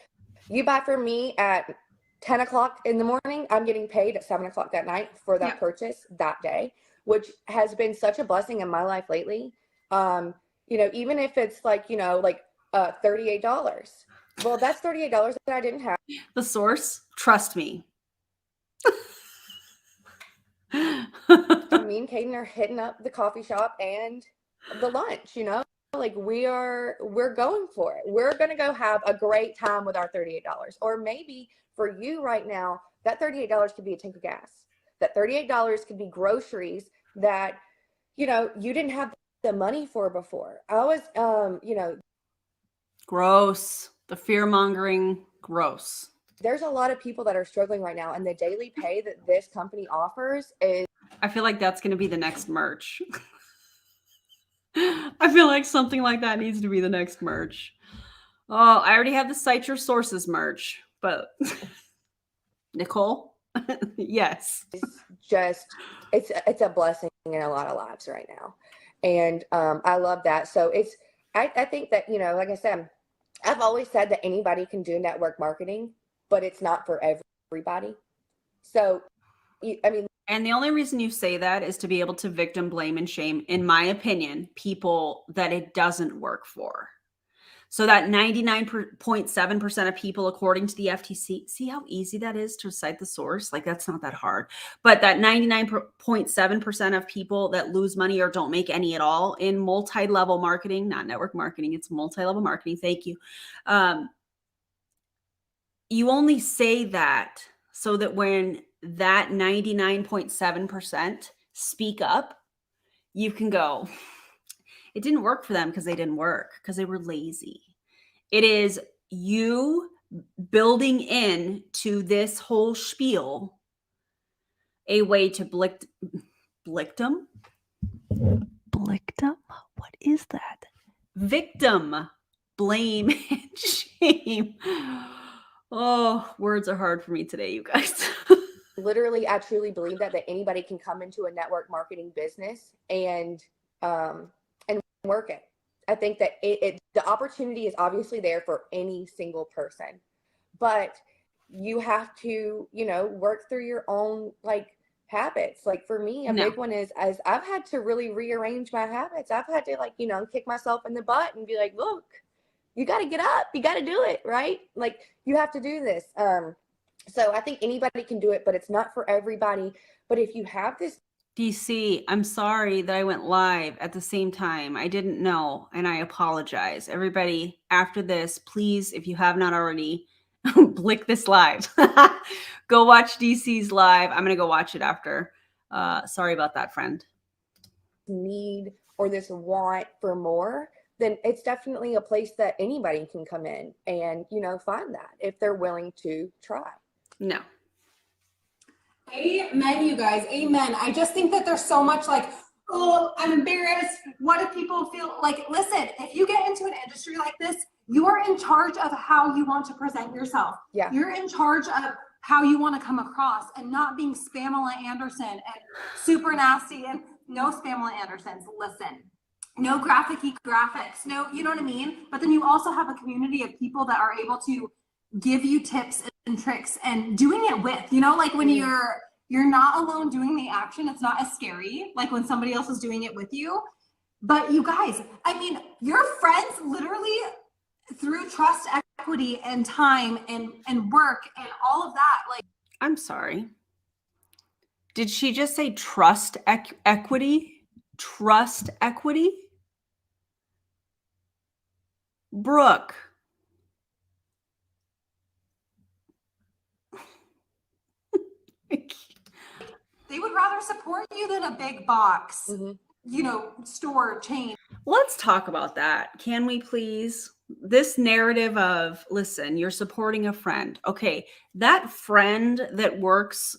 You buy from me at 10 o'clock in the morning, I'm getting paid at 7 o'clock that night for that purchase that day, which has been such a blessing in my life lately. You know, even if it's like, you know, like $38. Well, that's $38 that I didn't have. The source, trust me. Me and Caden are hitting up the coffee shop and the lunch, like we're going for it. We're going to go have a great time with our $38. Or maybe for you right now, that $38 could be a tank of gas. That $38 could be groceries that, you didn't have the money for before. I was, Gross. The fear mongering, gross. there's a lot of people that are struggling right now, and the daily pay that this company offers is. I feel like that's going to be the next merch. I feel like something like that needs to be the next merch. Oh, I already have the Cite Your Sources merch, but Nicole, yes. Just it's a blessing in a lot of lives right now, and I love that. So I think that like I said, I've always said that anybody can do network marketing, but it's not for everybody. So and the only reason you say that is to be able to victim blame and shame, in my opinion, people that it doesn't work for. So that 99.7% of people, according to the FTC, see how easy that is to cite the source? Like, that's not that hard. But that 99.7% of people that lose money or don't make any at all in multi-level marketing, not network marketing, it's multi-level marketing. Thank you. You only say that so that when that 99.7% speak up, you can go, it didn't work for them because they didn't work, because they were lazy. It is you building in to this whole spiel a way to victim? What is that? Victim blame and shame. Oh, words are hard for me today, you guys. Literally, I truly believe that anybody can come into a network marketing business and work it. I think that the opportunity is obviously there for any single person, but you have to, work through your own habits. Like for me, a big one is as I've had to really rearrange my habits. I've had to kick myself in the butt and be like, look, you got to get up, you got to do it, right? Like you have to do this. So I think anybody can do it, but it's not for everybody. But if you have this DC, I'm sorry that I went live at the same time. I didn't know, and I apologize. Everybody, after this, please, if you have not already, blick this live. Go watch DC's live. I'm going to go watch it after. Sorry about that, friend. Need or this want for more, then it's definitely a place that anybody can come in and, find that if they're willing to try. No. Amen, you guys. Amen. I just think that there's so much oh, I'm embarrassed. What do people feel like? Listen, if you get into an industry like this, you are in charge of how you want to present yourself. Yeah. You're in charge of how you want to come across and not being Spamela Anderson and super nasty and no Spamela Andersons. Listen, no graphic-y graphics. No, you know what I mean? But then you also have a community of people that are able to give you tips and tricks and doing it with, when you're not alone doing the action, it's not as scary like when somebody else is doing it with you. But you guys, your friends literally through trust, equity, and time and work and all of that. I'm sorry. Did she just say trust equity? Trust equity? Brooke. They would rather support you than a big box, store chain. Let's talk about that. Can we please? This narrative of, listen, you're supporting a friend. Okay, that friend that works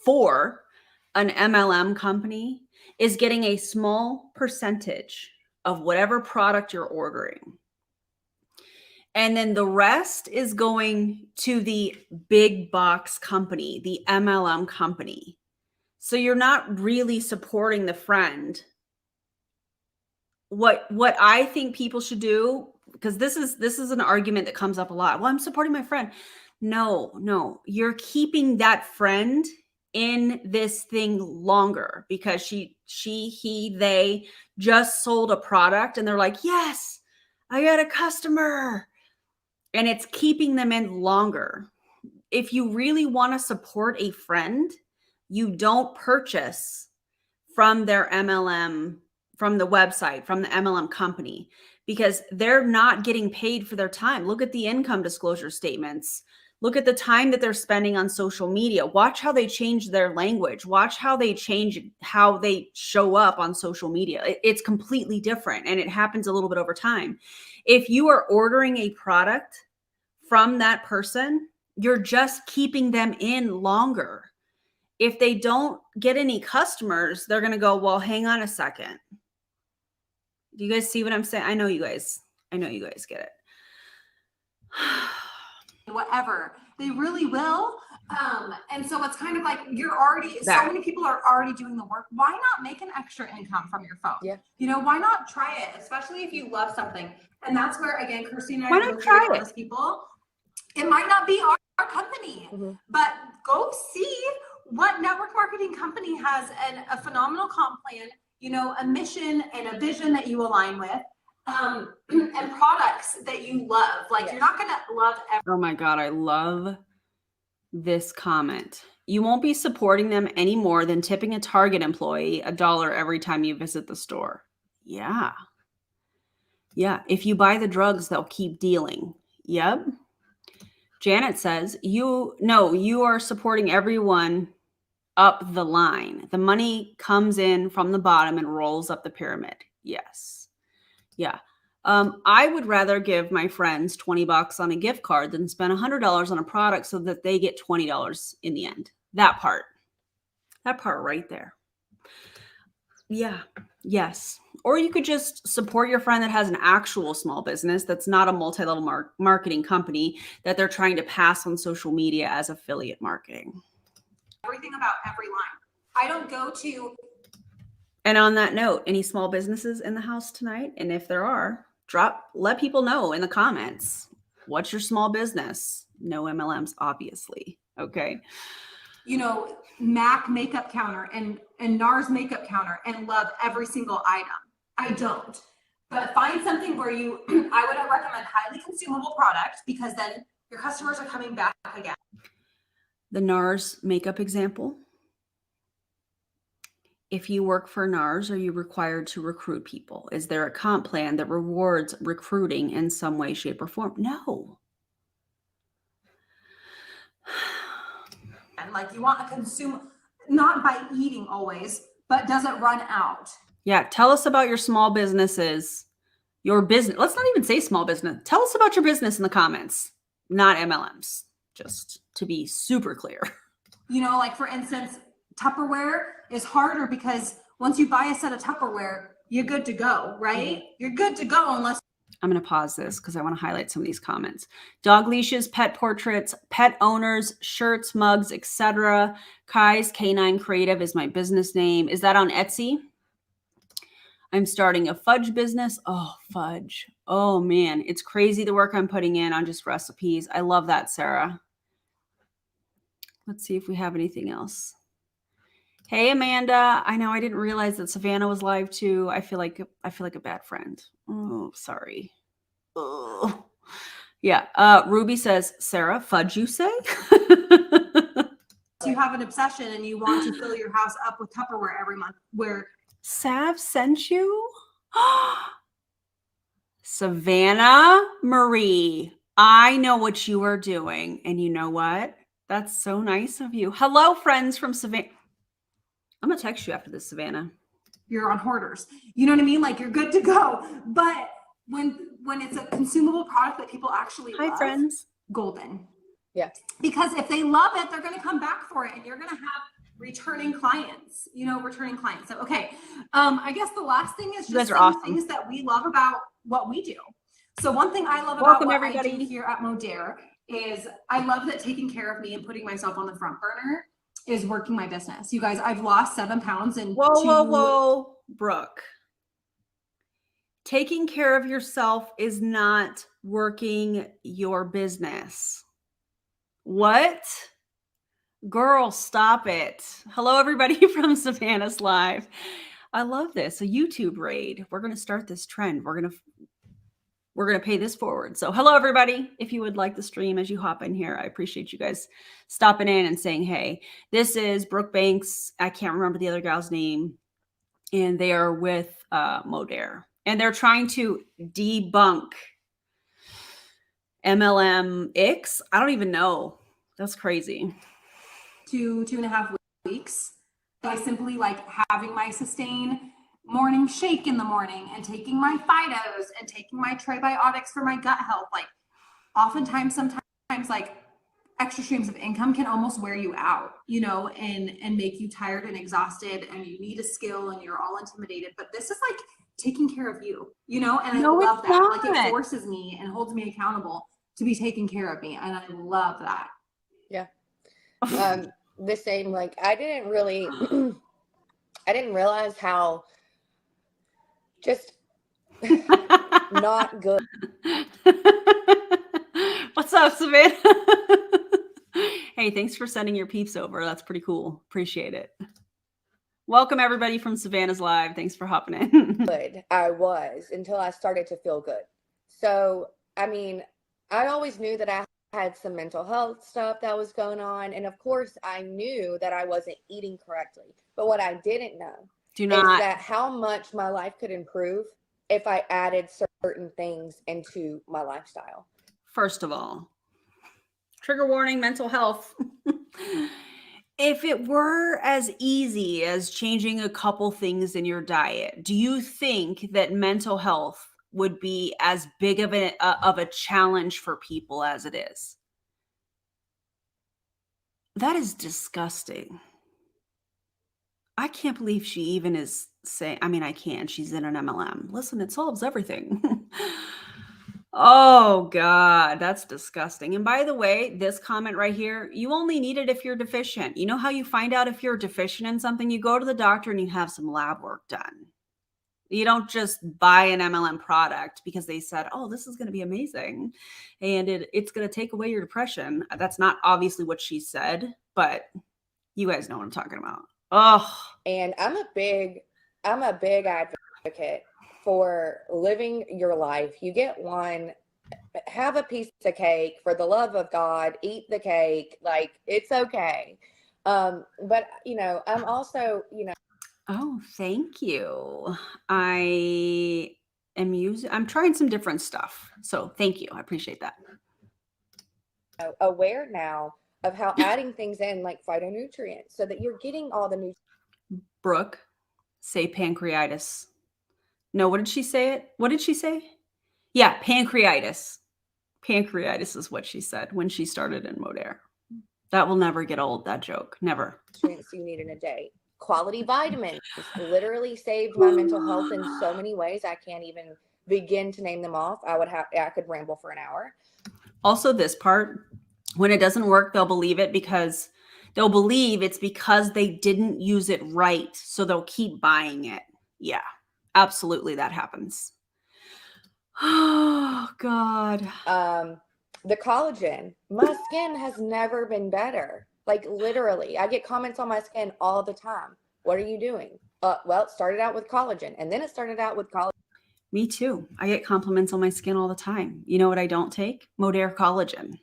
for an MLM company is getting a small percentage of whatever product you're ordering. And then the rest is going to the big box company, the MLM company. So you're not really supporting the friend. What I think people should do, because this is an argument that comes up a lot. Well, I'm supporting my friend. No, you're keeping that friend in this thing longer because they just sold a product and they're like, yes, I got a customer. And it's keeping them in longer. If you really want to support a friend, you don't purchase from their MLM, from the website, from the MLM company, because they're not getting paid for their time. Look at the income disclosure statements. Look at the time that they're spending on social media. Watch how they change their language. Watch how they change how they show up on social media. It's completely different, and it happens a little bit over time. If you are ordering a product from that person, you're just keeping them in longer. If they don't get any customers, they're going to go, well, hang on a second. Do you guys see what I'm saying? I know you guys get it. Whatever, they really will. And so it's kind of like you're already, That. so many people are already doing the work. Why not make an extra income from your phone? Yeah. You know, why not try it, especially if you love something? And that's where, again, Kirsty and I Why are not both try very it? honest people. It might not be our company, but go see what network marketing company has a phenomenal comp plan, you know, a mission and a vision that you align with, and products that you love. Like, Yes. you're not going to love Oh my God, I love this comment. You won't be supporting them any more than tipping a Target employee $1 every time you visit the store. Yeah. Yeah. If you buy the drugs, they'll keep dealing. Yep. Janet says, you are supporting everyone up the line. The money comes in from the bottom and rolls up the pyramid. Yes. Yeah. I would rather give my friends $20 on a gift card than spend $100 on a product so that they get $20 in the end. That part right there. Yeah. Yes. Or you could just support your friend that has an actual small business that's not a multi-level marketing company that they're trying to pass on social media as affiliate marketing. everything about every line. I don't go to. And on that note, any small businesses in the house tonight? And if there are, let people know in the comments. What's your small business? No MLMs, obviously. Okay. You know, MAC makeup counter and NARS makeup counter and love every single item. I don't. But find something where you, I would recommend highly consumable products, because then your customers are coming back again. The NARS makeup example. If you work for NARS, are you required to recruit people? Is there a comp plan that rewards recruiting in some way, shape, or form? No. And like, you want to consume, not by eating always, but does it run out? Yeah. Tell us about your small businesses, your business. Let's not even say small business. Tell us about your business in the comments, not MLMs, just to be super clear. You know, like, for instance, Tupperware is harder because once you buy a set of Tupperware, you're good to go, right? You're good to go unless. I'm going to pause this because I want to highlight some of these comments. Dog leashes, pet portraits, pet owners, shirts, mugs, etc. Kai's Canine Creative is my business name. Is that on Etsy? I'm starting a fudge business. Oh, fudge. Oh, man. It's crazy the work I'm putting in on just recipes. I love that, Sarah. Let's see if we have anything else. Hey, Amanda. I know I didn't realize that Savannah was live too. I feel like a bad friend. Oh, sorry. Oh. Yeah. Ruby says, Sarah, fudge you say? you have an obsession and you want to fill your house up with Tupperware every month, where Sav sent you? Savannah Marie, I know what you are doing. And you know what? That's so nice of you. Hello, friends from Savannah. I'm going to text you after this, Savannah. you're on Hoarders. You know what I mean? Like, you're good to go. But when it's a consumable product that people actually Hi, love, friends. golden. Yeah. Because if they love it, they're going to come back for it, and you're going to have returning clients, So, okay. I guess the last thing is just some awesome. things that we love about what we do. So one thing I love Welcome, about what everybody. I do here at Modere is I love that taking care of me and putting myself on the front burner is working my business. You guys, I've lost 7 pounds in Whoa, Brooke. Taking care of yourself is not working your business. What? Girl, stop it. Hello, everybody from Savannah's Live. I love this. A YouTube raid. We're going to start this trend. We're going we're going to pay this forward. So hello, everybody. If you would like the stream as you hop in here, I appreciate you guys stopping in and saying, hey, this is Brooke Banks. I can't remember the other gal's name. And they are with Modere. And they're trying to debunk MLM-X. I don't even know. That's crazy. 2.5 weeks by simply like having my Sustain morning shake in the morning and taking my phytos and taking my prebiotics for my gut health. Like oftentimes, sometimes like extra streams of income can almost wear you out, you know, and make you tired and exhausted, and you need a skill and you're all intimidated. But this is like taking care of you, you know, and No, I love it's that. not. Like it forces me and holds me accountable to be taking care of me. And I love that. Yeah. The same, like I didn't realize how just not good. What's up, Savannah? Hey, thanks for sending your peeps over. That's pretty cool. Appreciate it. Welcome everybody from Savannah's Live. Thanks for hopping in. Good I was until I started to feel good. So, I mean, I always knew that I had some mental health stuff that was going on. And of course, I knew that I wasn't eating correctly. But what I didn't know is that how much my life could improve if I added certain things into my lifestyle. First of all, trigger warning, mental health. If it were as easy as changing a couple things in your diet, do you think that mental health would be as big of a challenge for people as it is? That is disgusting. I can't believe she even is saying, I mean, I can. She's in an MLM. Listen, it solves everything. Oh, God, that's disgusting. And by the way, this comment right here, you only need it if you're deficient. You know how you find out if you're deficient in something? You go to the doctor and you have some lab work done. You don't just buy an MLM product because they said, oh, this is going to be amazing. And it's going to take away your depression. That's not obviously what she said, but you guys know what I'm talking about. Oh, And I'm a big advocate for living your life. You get one, have a piece of cake, for the love of God, eat the cake. Like, it's okay. But you know, I'm also, you know, oh, thank you. I'm trying some different stuff. So thank you. I appreciate that. aware now of how adding things in like phytonutrients so that you're getting all the nutrients. Brooke, say pancreatitis. No, what did she say it? What did she say? Yeah, pancreatitis. Pancreatitis is what she said when she started in Modere. That will never get old, that joke. Never. Nutrients you need in a day. Quality vitamins literally saved my mental health in so many ways. I can't even begin to name them off. I could ramble for an hour. Also, this part, when it doesn't work, they'll believe it because they'll believe it's because they didn't use it right. So they'll keep buying it. Yeah, absolutely. That happens. Oh, God. The collagen, my skin has never been better. Like literally, I get comments on my skin all the time. What are you doing? Well, it started out with collagen, and then it started out with collagen. Me too. I get compliments on my skin all the time. You know what I don't take? Modere collagen.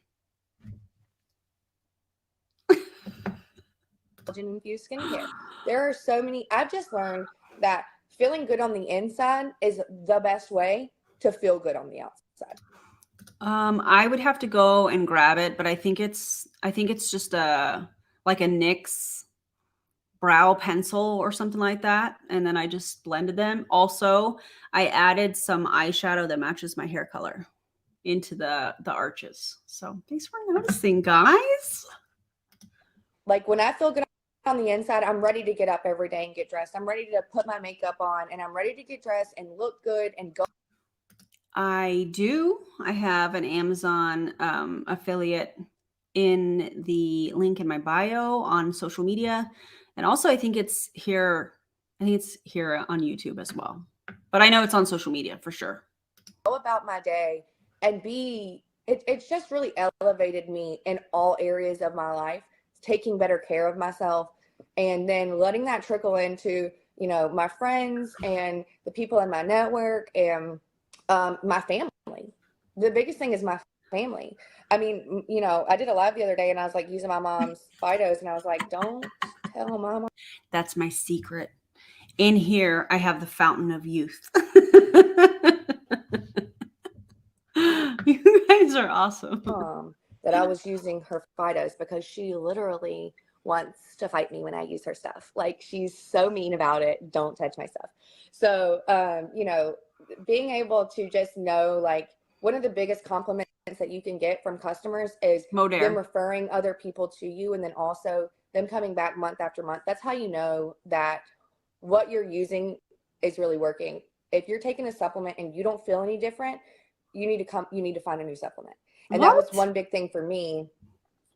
Infused skincare. There are so many. I've just learned that feeling good on the inside is the best way to feel good on the outside. I would have to go and grab it, but I think it's just like a NYX brow pencil or something like that. And then I just blended them. Also, I added some eyeshadow that matches my hair color into the arches. So thanks for noticing, guys. Like when I feel good on the inside, I'm ready to get up every day and get dressed. I'm ready to put my makeup on, and I'm ready to get dressed and look good and go. I do. I have an Amazon affiliate in the link in my bio on social media. And also I think it's here on YouTube as well. But I know it's on social media for sure. Go about my day and it's just really elevated me in all areas of my life, taking better care of myself, and then letting that trickle into, you know, my friends and the people in my network. And My family. The biggest thing is my family. I mean, you know, I did a live the other day and I was like using my mom's Fidos and I was like, don't tell mama. That's my secret. In here, I have the fountain of youth. You guys are awesome. That I was using her Fidos because she literally wants to fight me when I use her stuff. Like, she's so mean about it. Don't touch my stuff. So, you know, being able to just know, like, one of the biggest compliments that you can get from customers is Modere. them referring other people to you, and then also them coming back month after month. That's how you know that what you're using is really working. If you're taking a supplement and you don't feel any different, you need to find a new supplement. And that was one big thing for me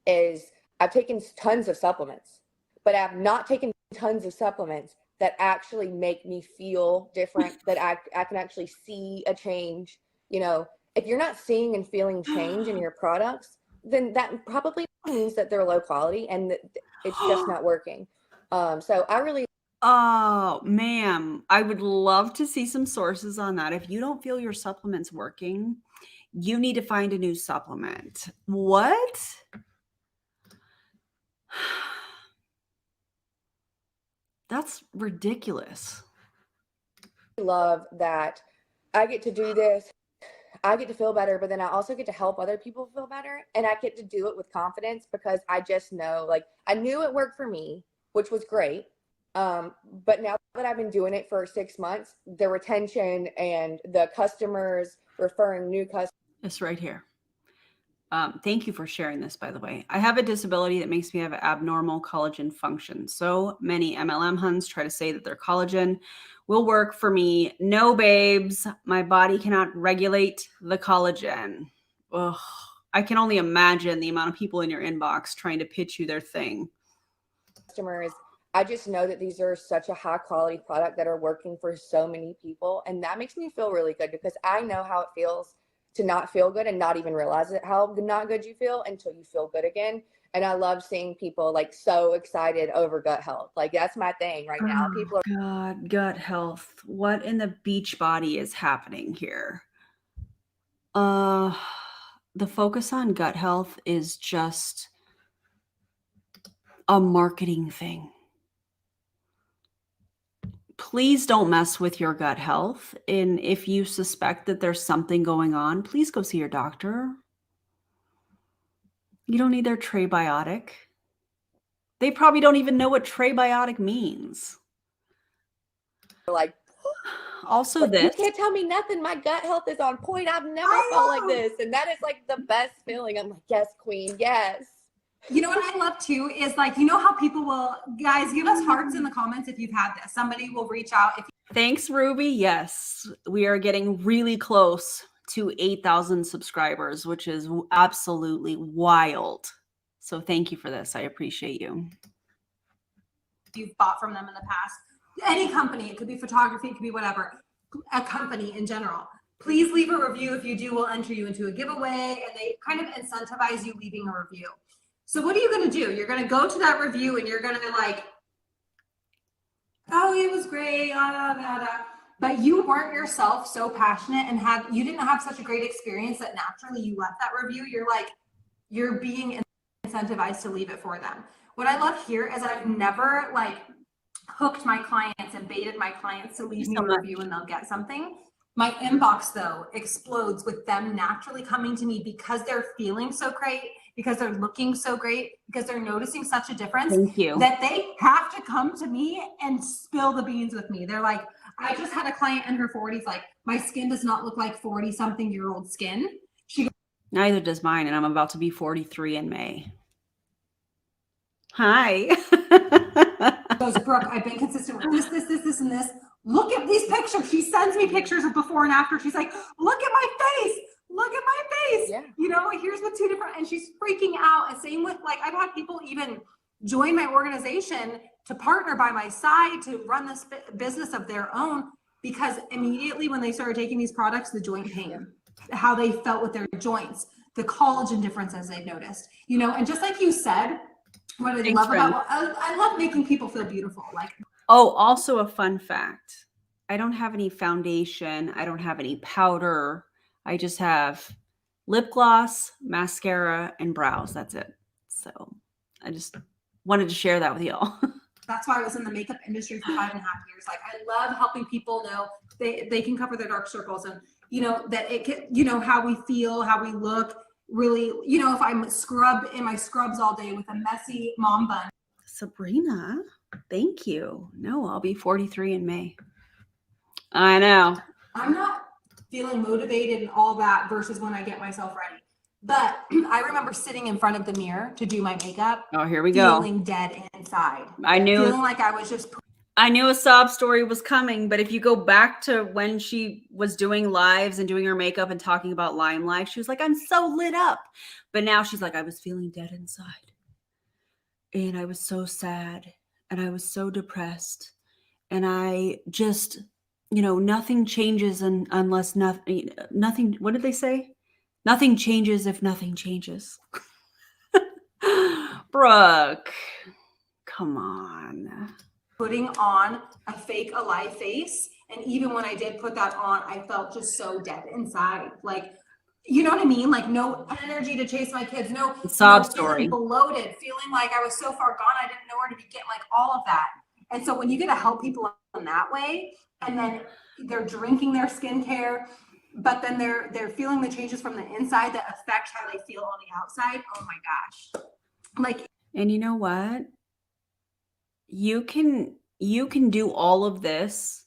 is I've taken tons of supplements, but I've not taken tons of supplements that actually make me feel different, that I can actually see a change. You know, if you're not seeing and feeling change in your products, then that probably means that they're low quality and that it's just not working. So I really Oh, ma'am, I would love to see some sources on that. If you don't feel your supplement's working, you need to find a new supplement. What? That's ridiculous. love that I get to do this. I get to feel better, but then I also get to help other people feel better. And I get to do it with confidence because I just know, like, I knew it worked for me, which was great. But now that I've been doing it for 6 months, the retention and the customers referring new customers. It's right here. Thank you for sharing this, by the way. I have a disability that makes me have abnormal collagen function. So many MLM huns try to say that their collagen will work for me. No, babes, my body cannot regulate the collagen. Ugh. I can only imagine the amount of people in your inbox trying to pitch you their thing. Customers, I just know that these are such a high quality product that are working for so many people. And that makes me feel really good because I know how it feels to not feel good and not even realize it, how not good you feel until you feel good again. And I love seeing people like so excited over gut health. Like, that's my thing right now. People are God, gut health. What in the beach body is happening here? The focus on gut health is just a marketing thing. Please don't mess with your gut health. And if you suspect that there's something going on, please go see your doctor. You don't need their trebiotic. They probably don't even know what trebiotic means. like, Also, like, you this. can't tell me nothing. My gut health is on point. I've never felt like this. And that is like the best feeling. I'm like, yes, queen, yes. You know what I love too is, like, you know how people will, guys, give us hearts in the comments if you've had this. Somebody will reach out. Thanks, Ruby. Yes, we are getting really close to 8,000 subscribers, which is absolutely wild. So thank you for this. I appreciate you. You've bought from them in the past. Any company, it could be photography, it could be whatever, a company in general. Please leave a review. If you do, we'll enter you into a giveaway, and they kind of incentivize you leaving a review. So what are you going to do? You're going to go to that review and you're going to like, oh, it was great, but you weren't yourself so passionate and you didn't have such a great experience that naturally you left that review. You're being incentivized to leave it for them. What I love here is I've never like hooked my clients and baited my clients to leave me a review and they'll get something. My inbox though explodes with them naturally coming to me because they're feeling so great, because they're looking so great, because they're noticing such a difference. Thank you. That they have to come to me and spill the beans with me. They're like, I just had a client in her 40s, like, my skin does not look like 40-something-year-old skin. Neither does mine, and I'm about to be 43 in May. Hi. Goes, Brooke, I've been consistent with this, and this. Look at these pictures. She sends me pictures of before and after. She's like, look at my face. Look at my face. Yeah. You know, here's the two different, and she's freaking out. And same with, like, I've had people even join my organization to partner by my side to run this business of their own, because immediately when they started taking these products, the joint pain, how they felt with their joints, the collagen differences they've noticed, you know, and just like you said, what I love making people feel beautiful. Like, oh, also a fun fact. I don't have any foundation. I don't have any powder. I just have lip gloss, mascara, and brows. That's it. So I just wanted to share that with y'all. That's why I was in the makeup industry for 5.5 years. Like, I love helping people know they can cover their dark circles, and that it can, how we feel, how we look. Really, if I'm scrub in my scrubs all day with a messy mom bun. Sabrina, thank you. No, I'll be 43 in May. I know. I'm not feeling motivated and all that versus when I get myself ready. But I remember sitting in front of the mirror to do my makeup. Oh, here we go. Feeling dead inside. I knew. Feeling like I was just. I knew a sob story was coming, but if you go back to when she was doing lives and doing her makeup and talking about Lime Life, she was like, I'm so lit up. But now she's like, I was feeling dead inside. And I was so sad. And I was so depressed. And I just, nothing changes unless nothing, what did they say? Nothing changes if nothing changes. Brooke, come on. Putting on a fake alive face. And even when I did put that on, I felt just so dead inside. Like, you know what I mean? Like, no energy to chase my kids. No sob story. Feeling bloated, feeling like I was so far gone, I didn't know where to begin, like all of that. And so when you get to help people in that way, and then they're drinking their skincare, but then they're feeling the changes from the inside that affect how they feel on the outside. Oh my gosh. Like, and you know what? You can do all of this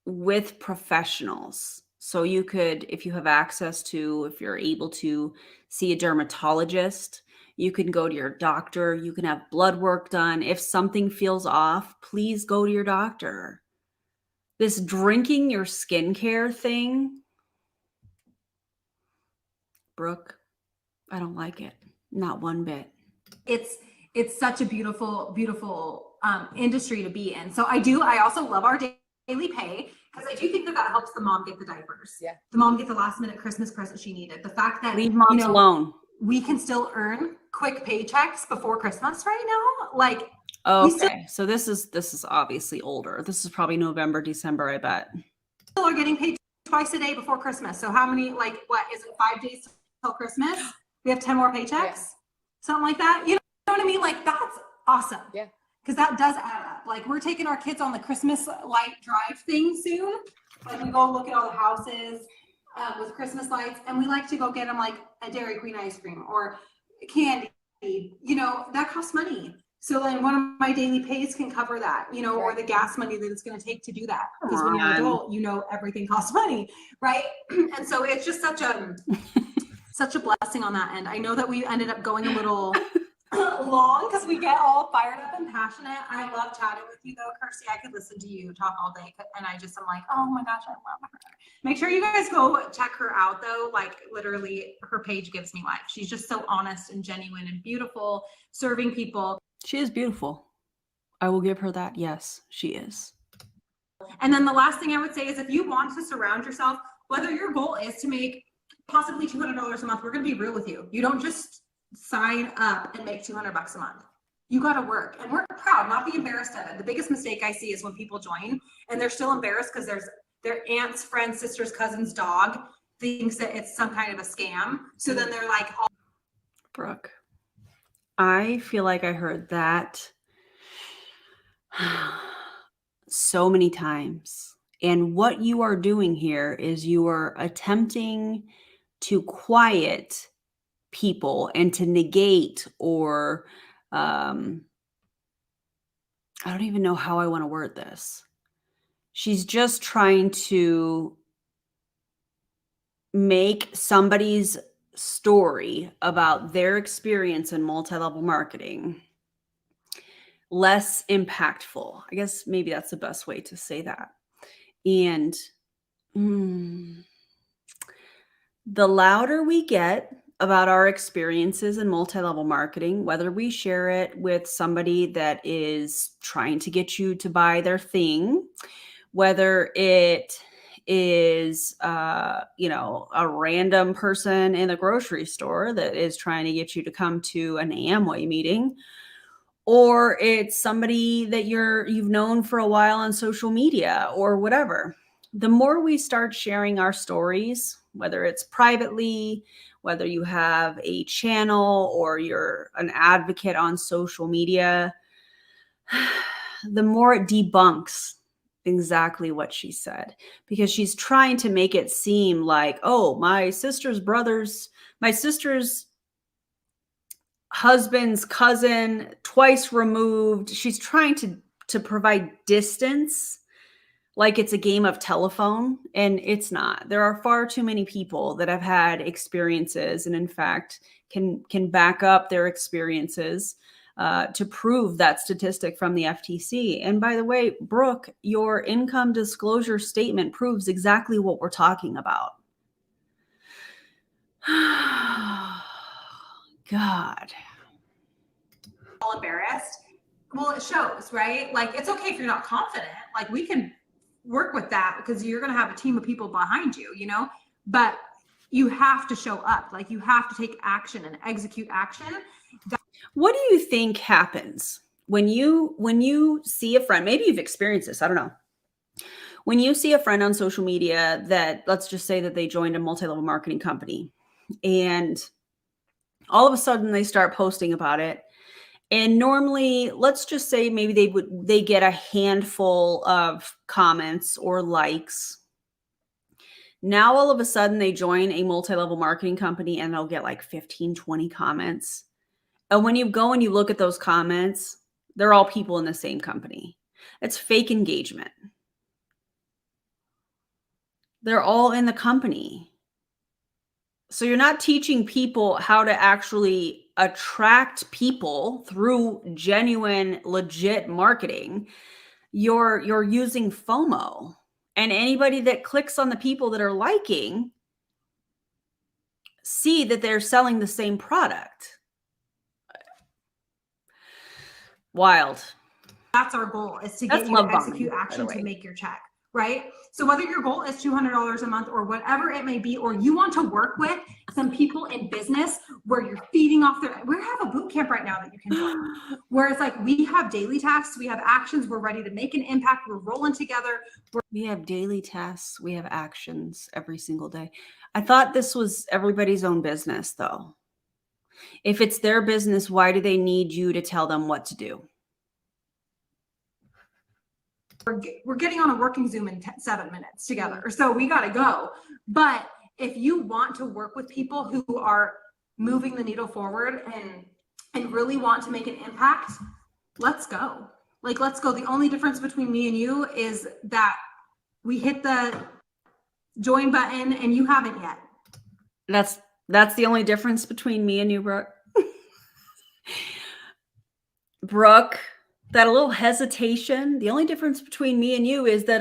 with professionals. So you could, if you have access to, if you're able to see a dermatologist, you can go to your doctor, you can have blood work done. If something feels off, please go to your doctor. This drinking your skincare thing, Brooke, I don't like it. Not one bit. It's such a beautiful industry to be in. So I also love our daily pay, because I do think that helps the mom get the diapers. Yeah. The mom get the last minute Christmas present she needed. The fact that leave moms alone. We can still earn quick paychecks before Christmas right now. Like, okay, so this is obviously older. This is probably November, December, I bet. Still are getting paid twice a day before Christmas. So how many, like, what is it, 5 days till Christmas? We have 10 more paychecks, yeah. Something like that. You know what I mean? Like, that's awesome. Yeah. Because that does add up. Like, we're taking our kids on the Christmas light drive thing soon. Like, we go look at all the houses with Christmas lights, and we like to go get them like a Dairy Queen ice cream or candy. That costs money. So then one of my daily pays can cover that, or the gas money that it's going to take to do that. Because when you're an adult, everything costs money, right? And so it's just such a blessing on that end. I know that we ended up going a little long because we get all fired up and passionate. I love chatting with you though, Kirsty. I could listen to you talk all day, and I'm like, oh my gosh, I love her. Make sure you guys go check her out though. Like, literally, her page gives me life. She's just so honest and genuine and beautiful, serving people. She is beautiful. I will give her that. Yes, she is. And then the last thing I would say is, if you want to surround yourself, whether your goal is to make possibly $200 a month, we're going to be real with you. You don't just sign up and make $200 a month. You got to work and work proud, not be embarrassed of it. The biggest mistake I see is when people join and they're still embarrassed because their aunt's friend's sister's cousin's dog thinks that it's some kind of a scam. So then they're like, oh. Brooke, I feel like I heard that so many times. And what you are doing here is you are attempting to quiet people and to negate or I don't even know how I want to word this. She's just trying to make somebody's story about their experience in multi-level marketing less impactful. I guess maybe that's the best way to say that. And the louder we get about our experiences in multi-level marketing, whether we share it with somebody that is trying to get you to buy their thing, whether it is, a random person in the grocery store that is trying to get you to come to an Amway meeting, or it's somebody that you've known for a while on social media or whatever. The more we start sharing our stories, whether it's privately, whether you have a channel or you're an advocate on social media, the more it debunks exactly what she said, because she's trying to make it seem like, oh, my sister's husband's cousin, twice removed. She's trying to provide distance, like it's a game of telephone, and it's not. There are far too many people that have had experiences, and in fact can back up their experiences to prove that statistic from the FTC. And by the way, Brooke, your income disclosure statement proves exactly what we're talking about. God. All embarrassed. Well, it shows, right? Like, it's okay if you're not confident. Like, we can work with that because you're going to have a team of people behind you, you know, but you have to show up. Like, you have to take action and execute action. What do you think happens when you see a friend? Maybe you've experienced this, I don't know. When you see a friend on social media that, let's just say that they joined a multi-level marketing company, and all of a sudden they start posting about it. And normally, let's just say maybe they get a handful of comments or likes. Now, all of a sudden they join a multi-level marketing company and they'll get like 15, 20 comments. And when you go and you look at those comments, they're all people in the same company. It's fake engagement. They're all in the company. So you're not teaching people how to actually attract people through genuine, legit marketing. You're using FOMO. And anybody that clicks on the people that are liking see that they're selling the same product. Wild. That's our goal, is to That's get you to love bombing, execute by the action to way. make your check, right? So whether your goal is $200 a month or whatever it may be, or you want to work with some people in business where you're feeding off their, we have a boot camp right now that you can join, where it's like, we have daily tasks, we have actions, we're ready to make an impact, we're rolling together. We have daily tasks, we have actions every single day. I thought this was everybody's own business, though. If it's their business, why do they need you to tell them what to do? We're getting on a working Zoom in 7 minutes together, so we got to go. But if you want to work with people who are moving the needle forward and really want to make an impact, let's go. Like, let's go. The only difference between me and you is that we hit the join button and you haven't yet. That's the only difference between me and you, Brooke. Brooke, that a little hesitation. The only difference between me and you is that,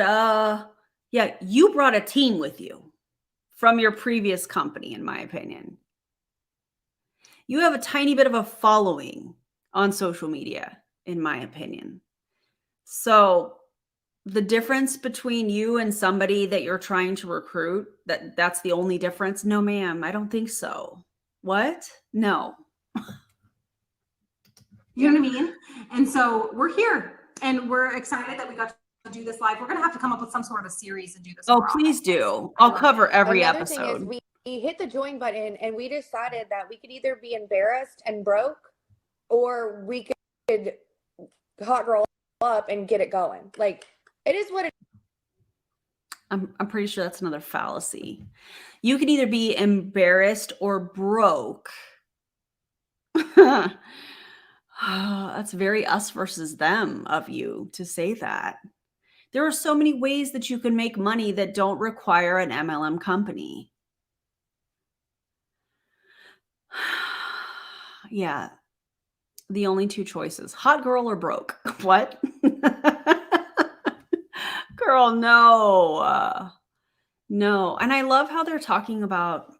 yeah, you brought a team with you from your previous company, in my opinion. You have a tiny bit of a following on social media, in my opinion. So the difference between you and somebody that you're trying to recruit, that's the only difference? No, ma'am, I don't think so. What? No. You know what I mean? And so we're here and we're excited that we got to do this live. We're going to have to come up with some sort of a series and do this. Oh, please do. I'll cover every Another episode. thing is we hit the join button and we decided that we could either be embarrassed and broke, or we could hot girl up and get it going. Like, it is what it is. I'm pretty sure that's another fallacy. You can either be embarrassed or broke. That's very us versus them of you to say that. There are so many ways that you can make money that don't require an MLM company. Yeah. The only two choices, hot girl or broke. What? Girl, no. No. And I love how they're talking about,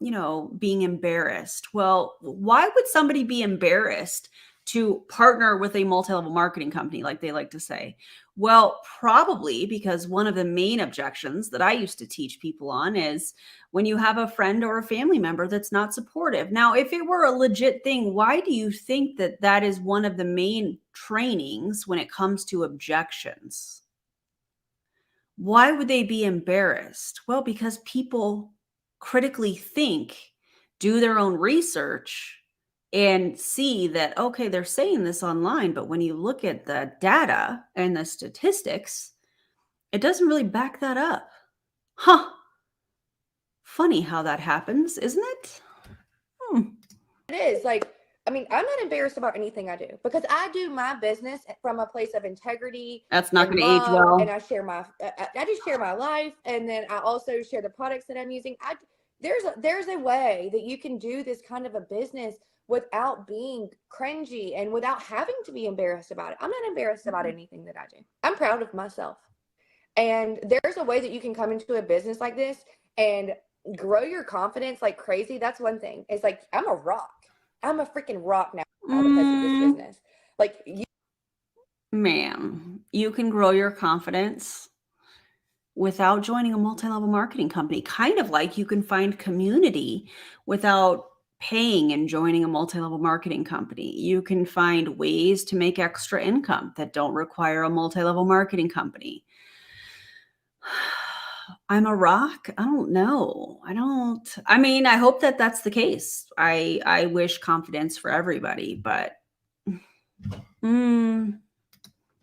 being embarrassed. Well, why would somebody be embarrassed to partner with a multi-level marketing company, like they like to say? Well, probably because one of the main objections that I used to teach people on is when you have a friend or a family member that's not supportive. Now, if it were a legit thing, why do you think that that is one of the main trainings when it comes to objections? Why would they be embarrassed? Well, because people critically think, do their own research, and see that, okay, they're saying this online, but when you look at the data and the statistics, it doesn't really back that up. Huh. Funny how that happens, isn't it? It is like, I mean, I'm not embarrassed about anything I do because I do my business from a place of integrity That's not and going to age love, well. and I just share my life, and then I also share the products that I'm using. There's a way that you can do this kind of a business without being cringy and without having to be embarrassed about it. I'm not embarrassed about anything that I do. I'm proud of myself. And there's a way that you can come into a business like this and grow your confidence like crazy. That's one thing. It's like, I'm a rock. I'm a freaking rock now because of this business. Like, Ma'am, you can grow your confidence without joining a multi-level marketing company. Kind of like you can find community without paying and joining a multi-level marketing company. You can find ways to make extra income that don't require a multi-level marketing company. I'm a rock. I don't know. I mean, I hope that that's the case. I wish confidence for everybody, but you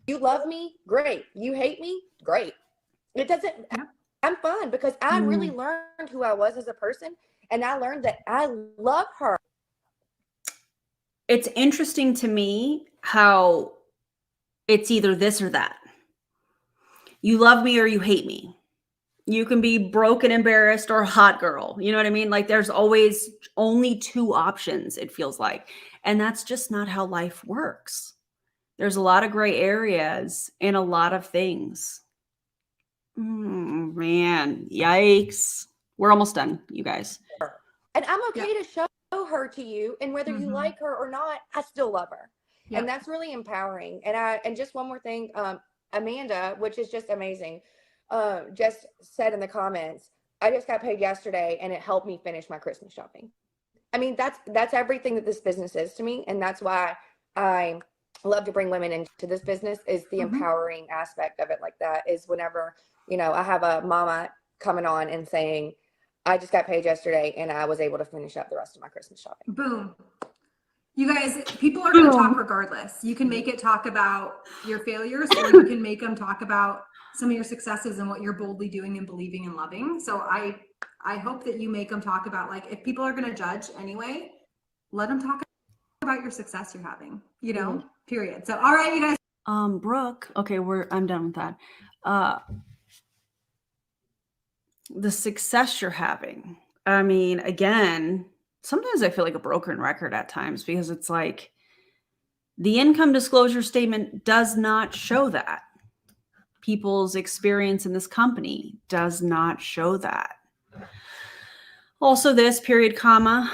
love me, great. You hate me, great. It doesn't, I'm fine because I really learned who I was as a person, and I learned that I love her. It's interesting to me how it's either this or that. You love me or you hate me. You can be broken, embarrassed, or hot girl. You know what I mean? Like there's always only two options, it feels like. And that's just not how life works. There's a lot of gray areas in a lot of things. Man, yikes. We're almost done, you guys. And I'm okay to show her to you, and whether you like her or not, I still love her. And that's really empowering. And just one more thing, Amanda, which is just amazing, just said in the comments, I just got paid yesterday and it helped me finish my Christmas shopping. I mean, that's everything that this business is to me. And that's why I love to bring women into this business, is the empowering aspect of it. Like that is whenever, I have a mama coming on and saying, I just got paid yesterday and I was able to finish up the rest of my Christmas shopping. Boom. You guys, people are going to talk regardless. You can make it talk about your failures, or you can make them talk about some of your successes and what you're boldly doing and believing and loving. So I hope that you make them talk about, like, if people are going to judge anyway, let them talk about your success you're having, period. So, all right, you guys. Brooke, okay, I'm done with that. The success you're having. I mean, again, sometimes I feel like a broken record at times because it's like the income disclosure statement does not show that. People's experience in this company does not show that. Also this period, comma.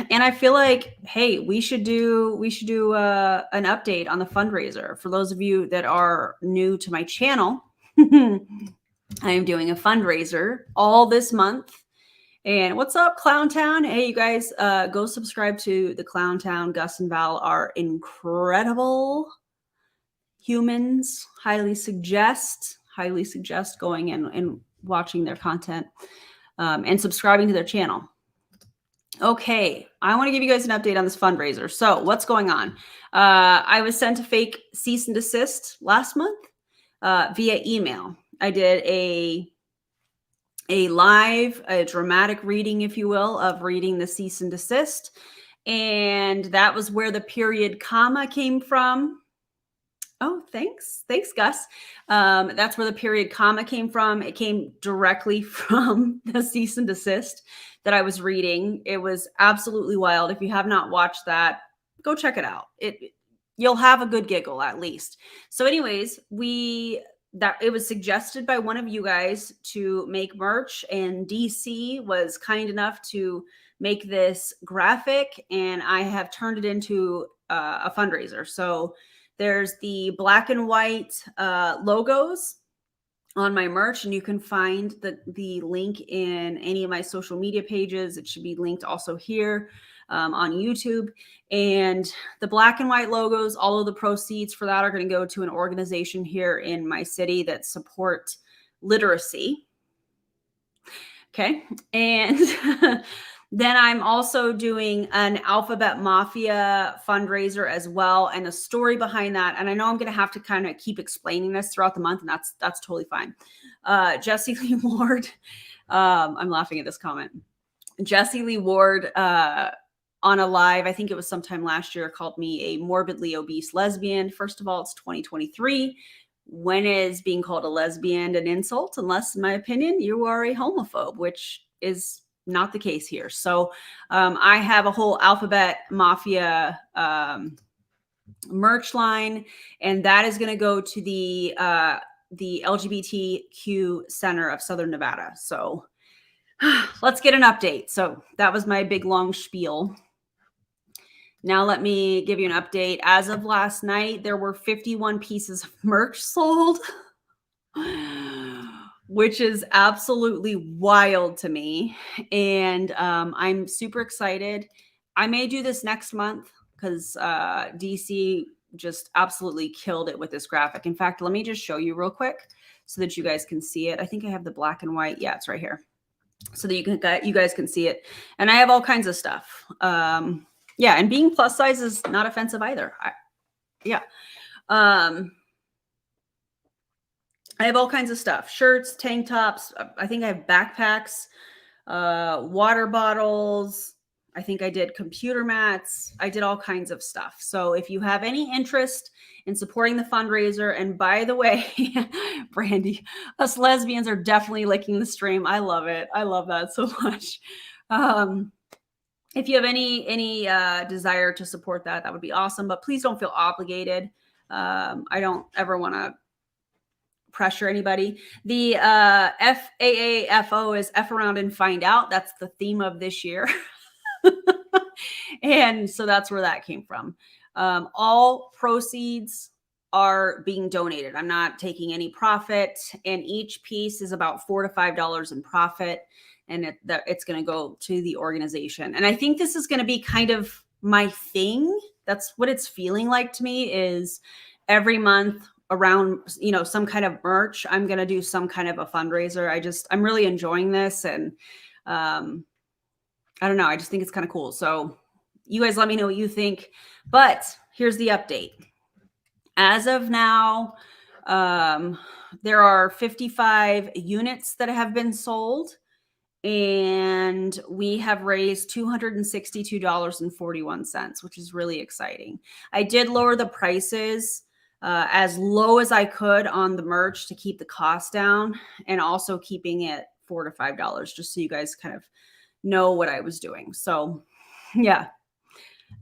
And I feel like, hey, we should do an update on the fundraiser. For those of you that are new to my channel, I am doing a fundraiser all this month. And what's up, Clowntown? Hey, you guys, go subscribe to the Clowntown. Gus and Val are incredible humans. Highly suggest going and watching their content and subscribing to their channel. Okay, I want to give you guys an update on this fundraiser. So what's going on? I was sent a fake cease and desist last month via email. I did a dramatic reading, if you will, of reading the cease and desist. And that was where the period, comma came from. Oh, thanks. Thanks, Gus. That's where the period, comma came from. It came directly from the cease and desist that I was reading. It was absolutely wild. If you have not watched that, go check it out. You'll have a good giggle at least. So anyways, it was suggested by one of you guys to make merch, and DC was kind enough to make this graphic, and I have turned it into a fundraiser. So There's the black and white logos on my merch, and you can find the link in any of my social media pages. It should be linked also here on YouTube. And the black and white logos, all of the proceeds for that are going to go to an organization here in my city that support literacy. Okay. And then I'm also doing an Alphabet Mafia fundraiser as well, and a story behind that. And I know I'm going to have to kind of keep explaining this throughout the month, and that's totally fine. Jessie Lee Ward, I'm laughing at this comment. Jessie Lee Ward on a live, I think it was sometime last year, called me a morbidly obese lesbian. First of all, it's 2023. When is being called a lesbian an insult? Unless, in my opinion, you are a homophobe, which is not the case here. So I have a whole Alphabet Mafia merch line, and that is going to go to the LGBTQ Center of Southern Nevada. So let's get an update. So that was my big long spiel. Now let me give you an update. As of last night, there were 51 pieces of merch sold, which is absolutely wild to me. And I'm super excited. I may do this next month because DC just absolutely killed it with this graphic. In fact, let me just show you real quick so that you guys can see it. I think I have the black and white. Yeah, it's right here. So that you guys can see it. And I have all kinds of stuff. Yeah, and being plus size is not offensive either. I have all kinds of stuff. Shirts, tank tops. I think I have backpacks, water bottles. I think I did computer mats. I did all kinds of stuff. So if you have any interest in supporting the fundraiser, and by the way, Brandy, us lesbians are definitely licking the stream. I love it. I love that so much. If you have any desire to support that, that would be awesome. But please don't feel obligated. I don't ever want to pressure anybody. The FAAFO is F around and find out. That's the theme of this year. And so that's where that came from. All proceeds are being donated. I'm not taking any profit, and each piece is about $4 to $5 in profit. And it's going to go to the organization. And I think this is going to be kind of my thing. That's what it's feeling like to me, is every month around, some kind of merch, I'm going to do some kind of a fundraiser. I'm really enjoying this. And I don't know. I just think it's kind of cool. So you guys let me know what you think. But here's the update. As of now, there are 55 units that have been sold. And we have raised $262.41, which is really exciting. I did lower the prices as low as I could on the merch to keep the cost down, and also keeping it $4 to $5, just so you guys kind of know what I was doing. So yeah.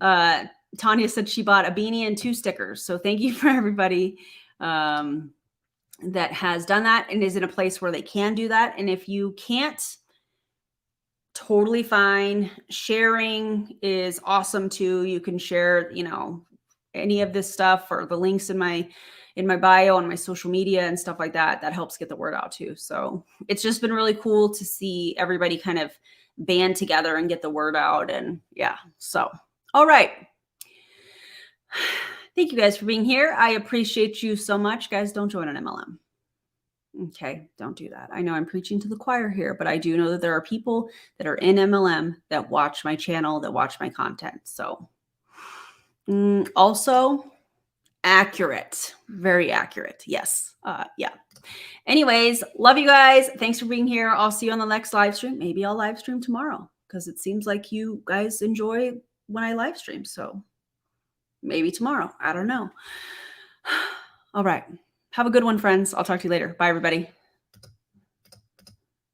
Tanya said she bought a beanie and 2 stickers. So thank you for everybody that has done that and is in a place where they can do that. And if you can't, totally fine. Sharing is awesome too. You can share, any of this stuff, or the links in my bio on my social media and stuff like that. That helps get the word out too. So it's just been really cool to see everybody kind of band together and get the word out. And yeah, so, all right. Thank you guys for being here. I appreciate you so much. Guys, don't join an MLM. Okay, don't do that. I know I'm preaching to the choir here, but I do know that there are people that are in MLM that watch my channel, that watch my content. So also accurate, very accurate. Yes. Yeah. Anyways, love you guys. Thanks for being here. I'll see you on the next live stream. Maybe I'll live stream tomorrow, because it seems like you guys enjoy when I live stream. So maybe tomorrow. I don't know. All right. Have a good one, friends. I'll talk to you later. Bye, everybody.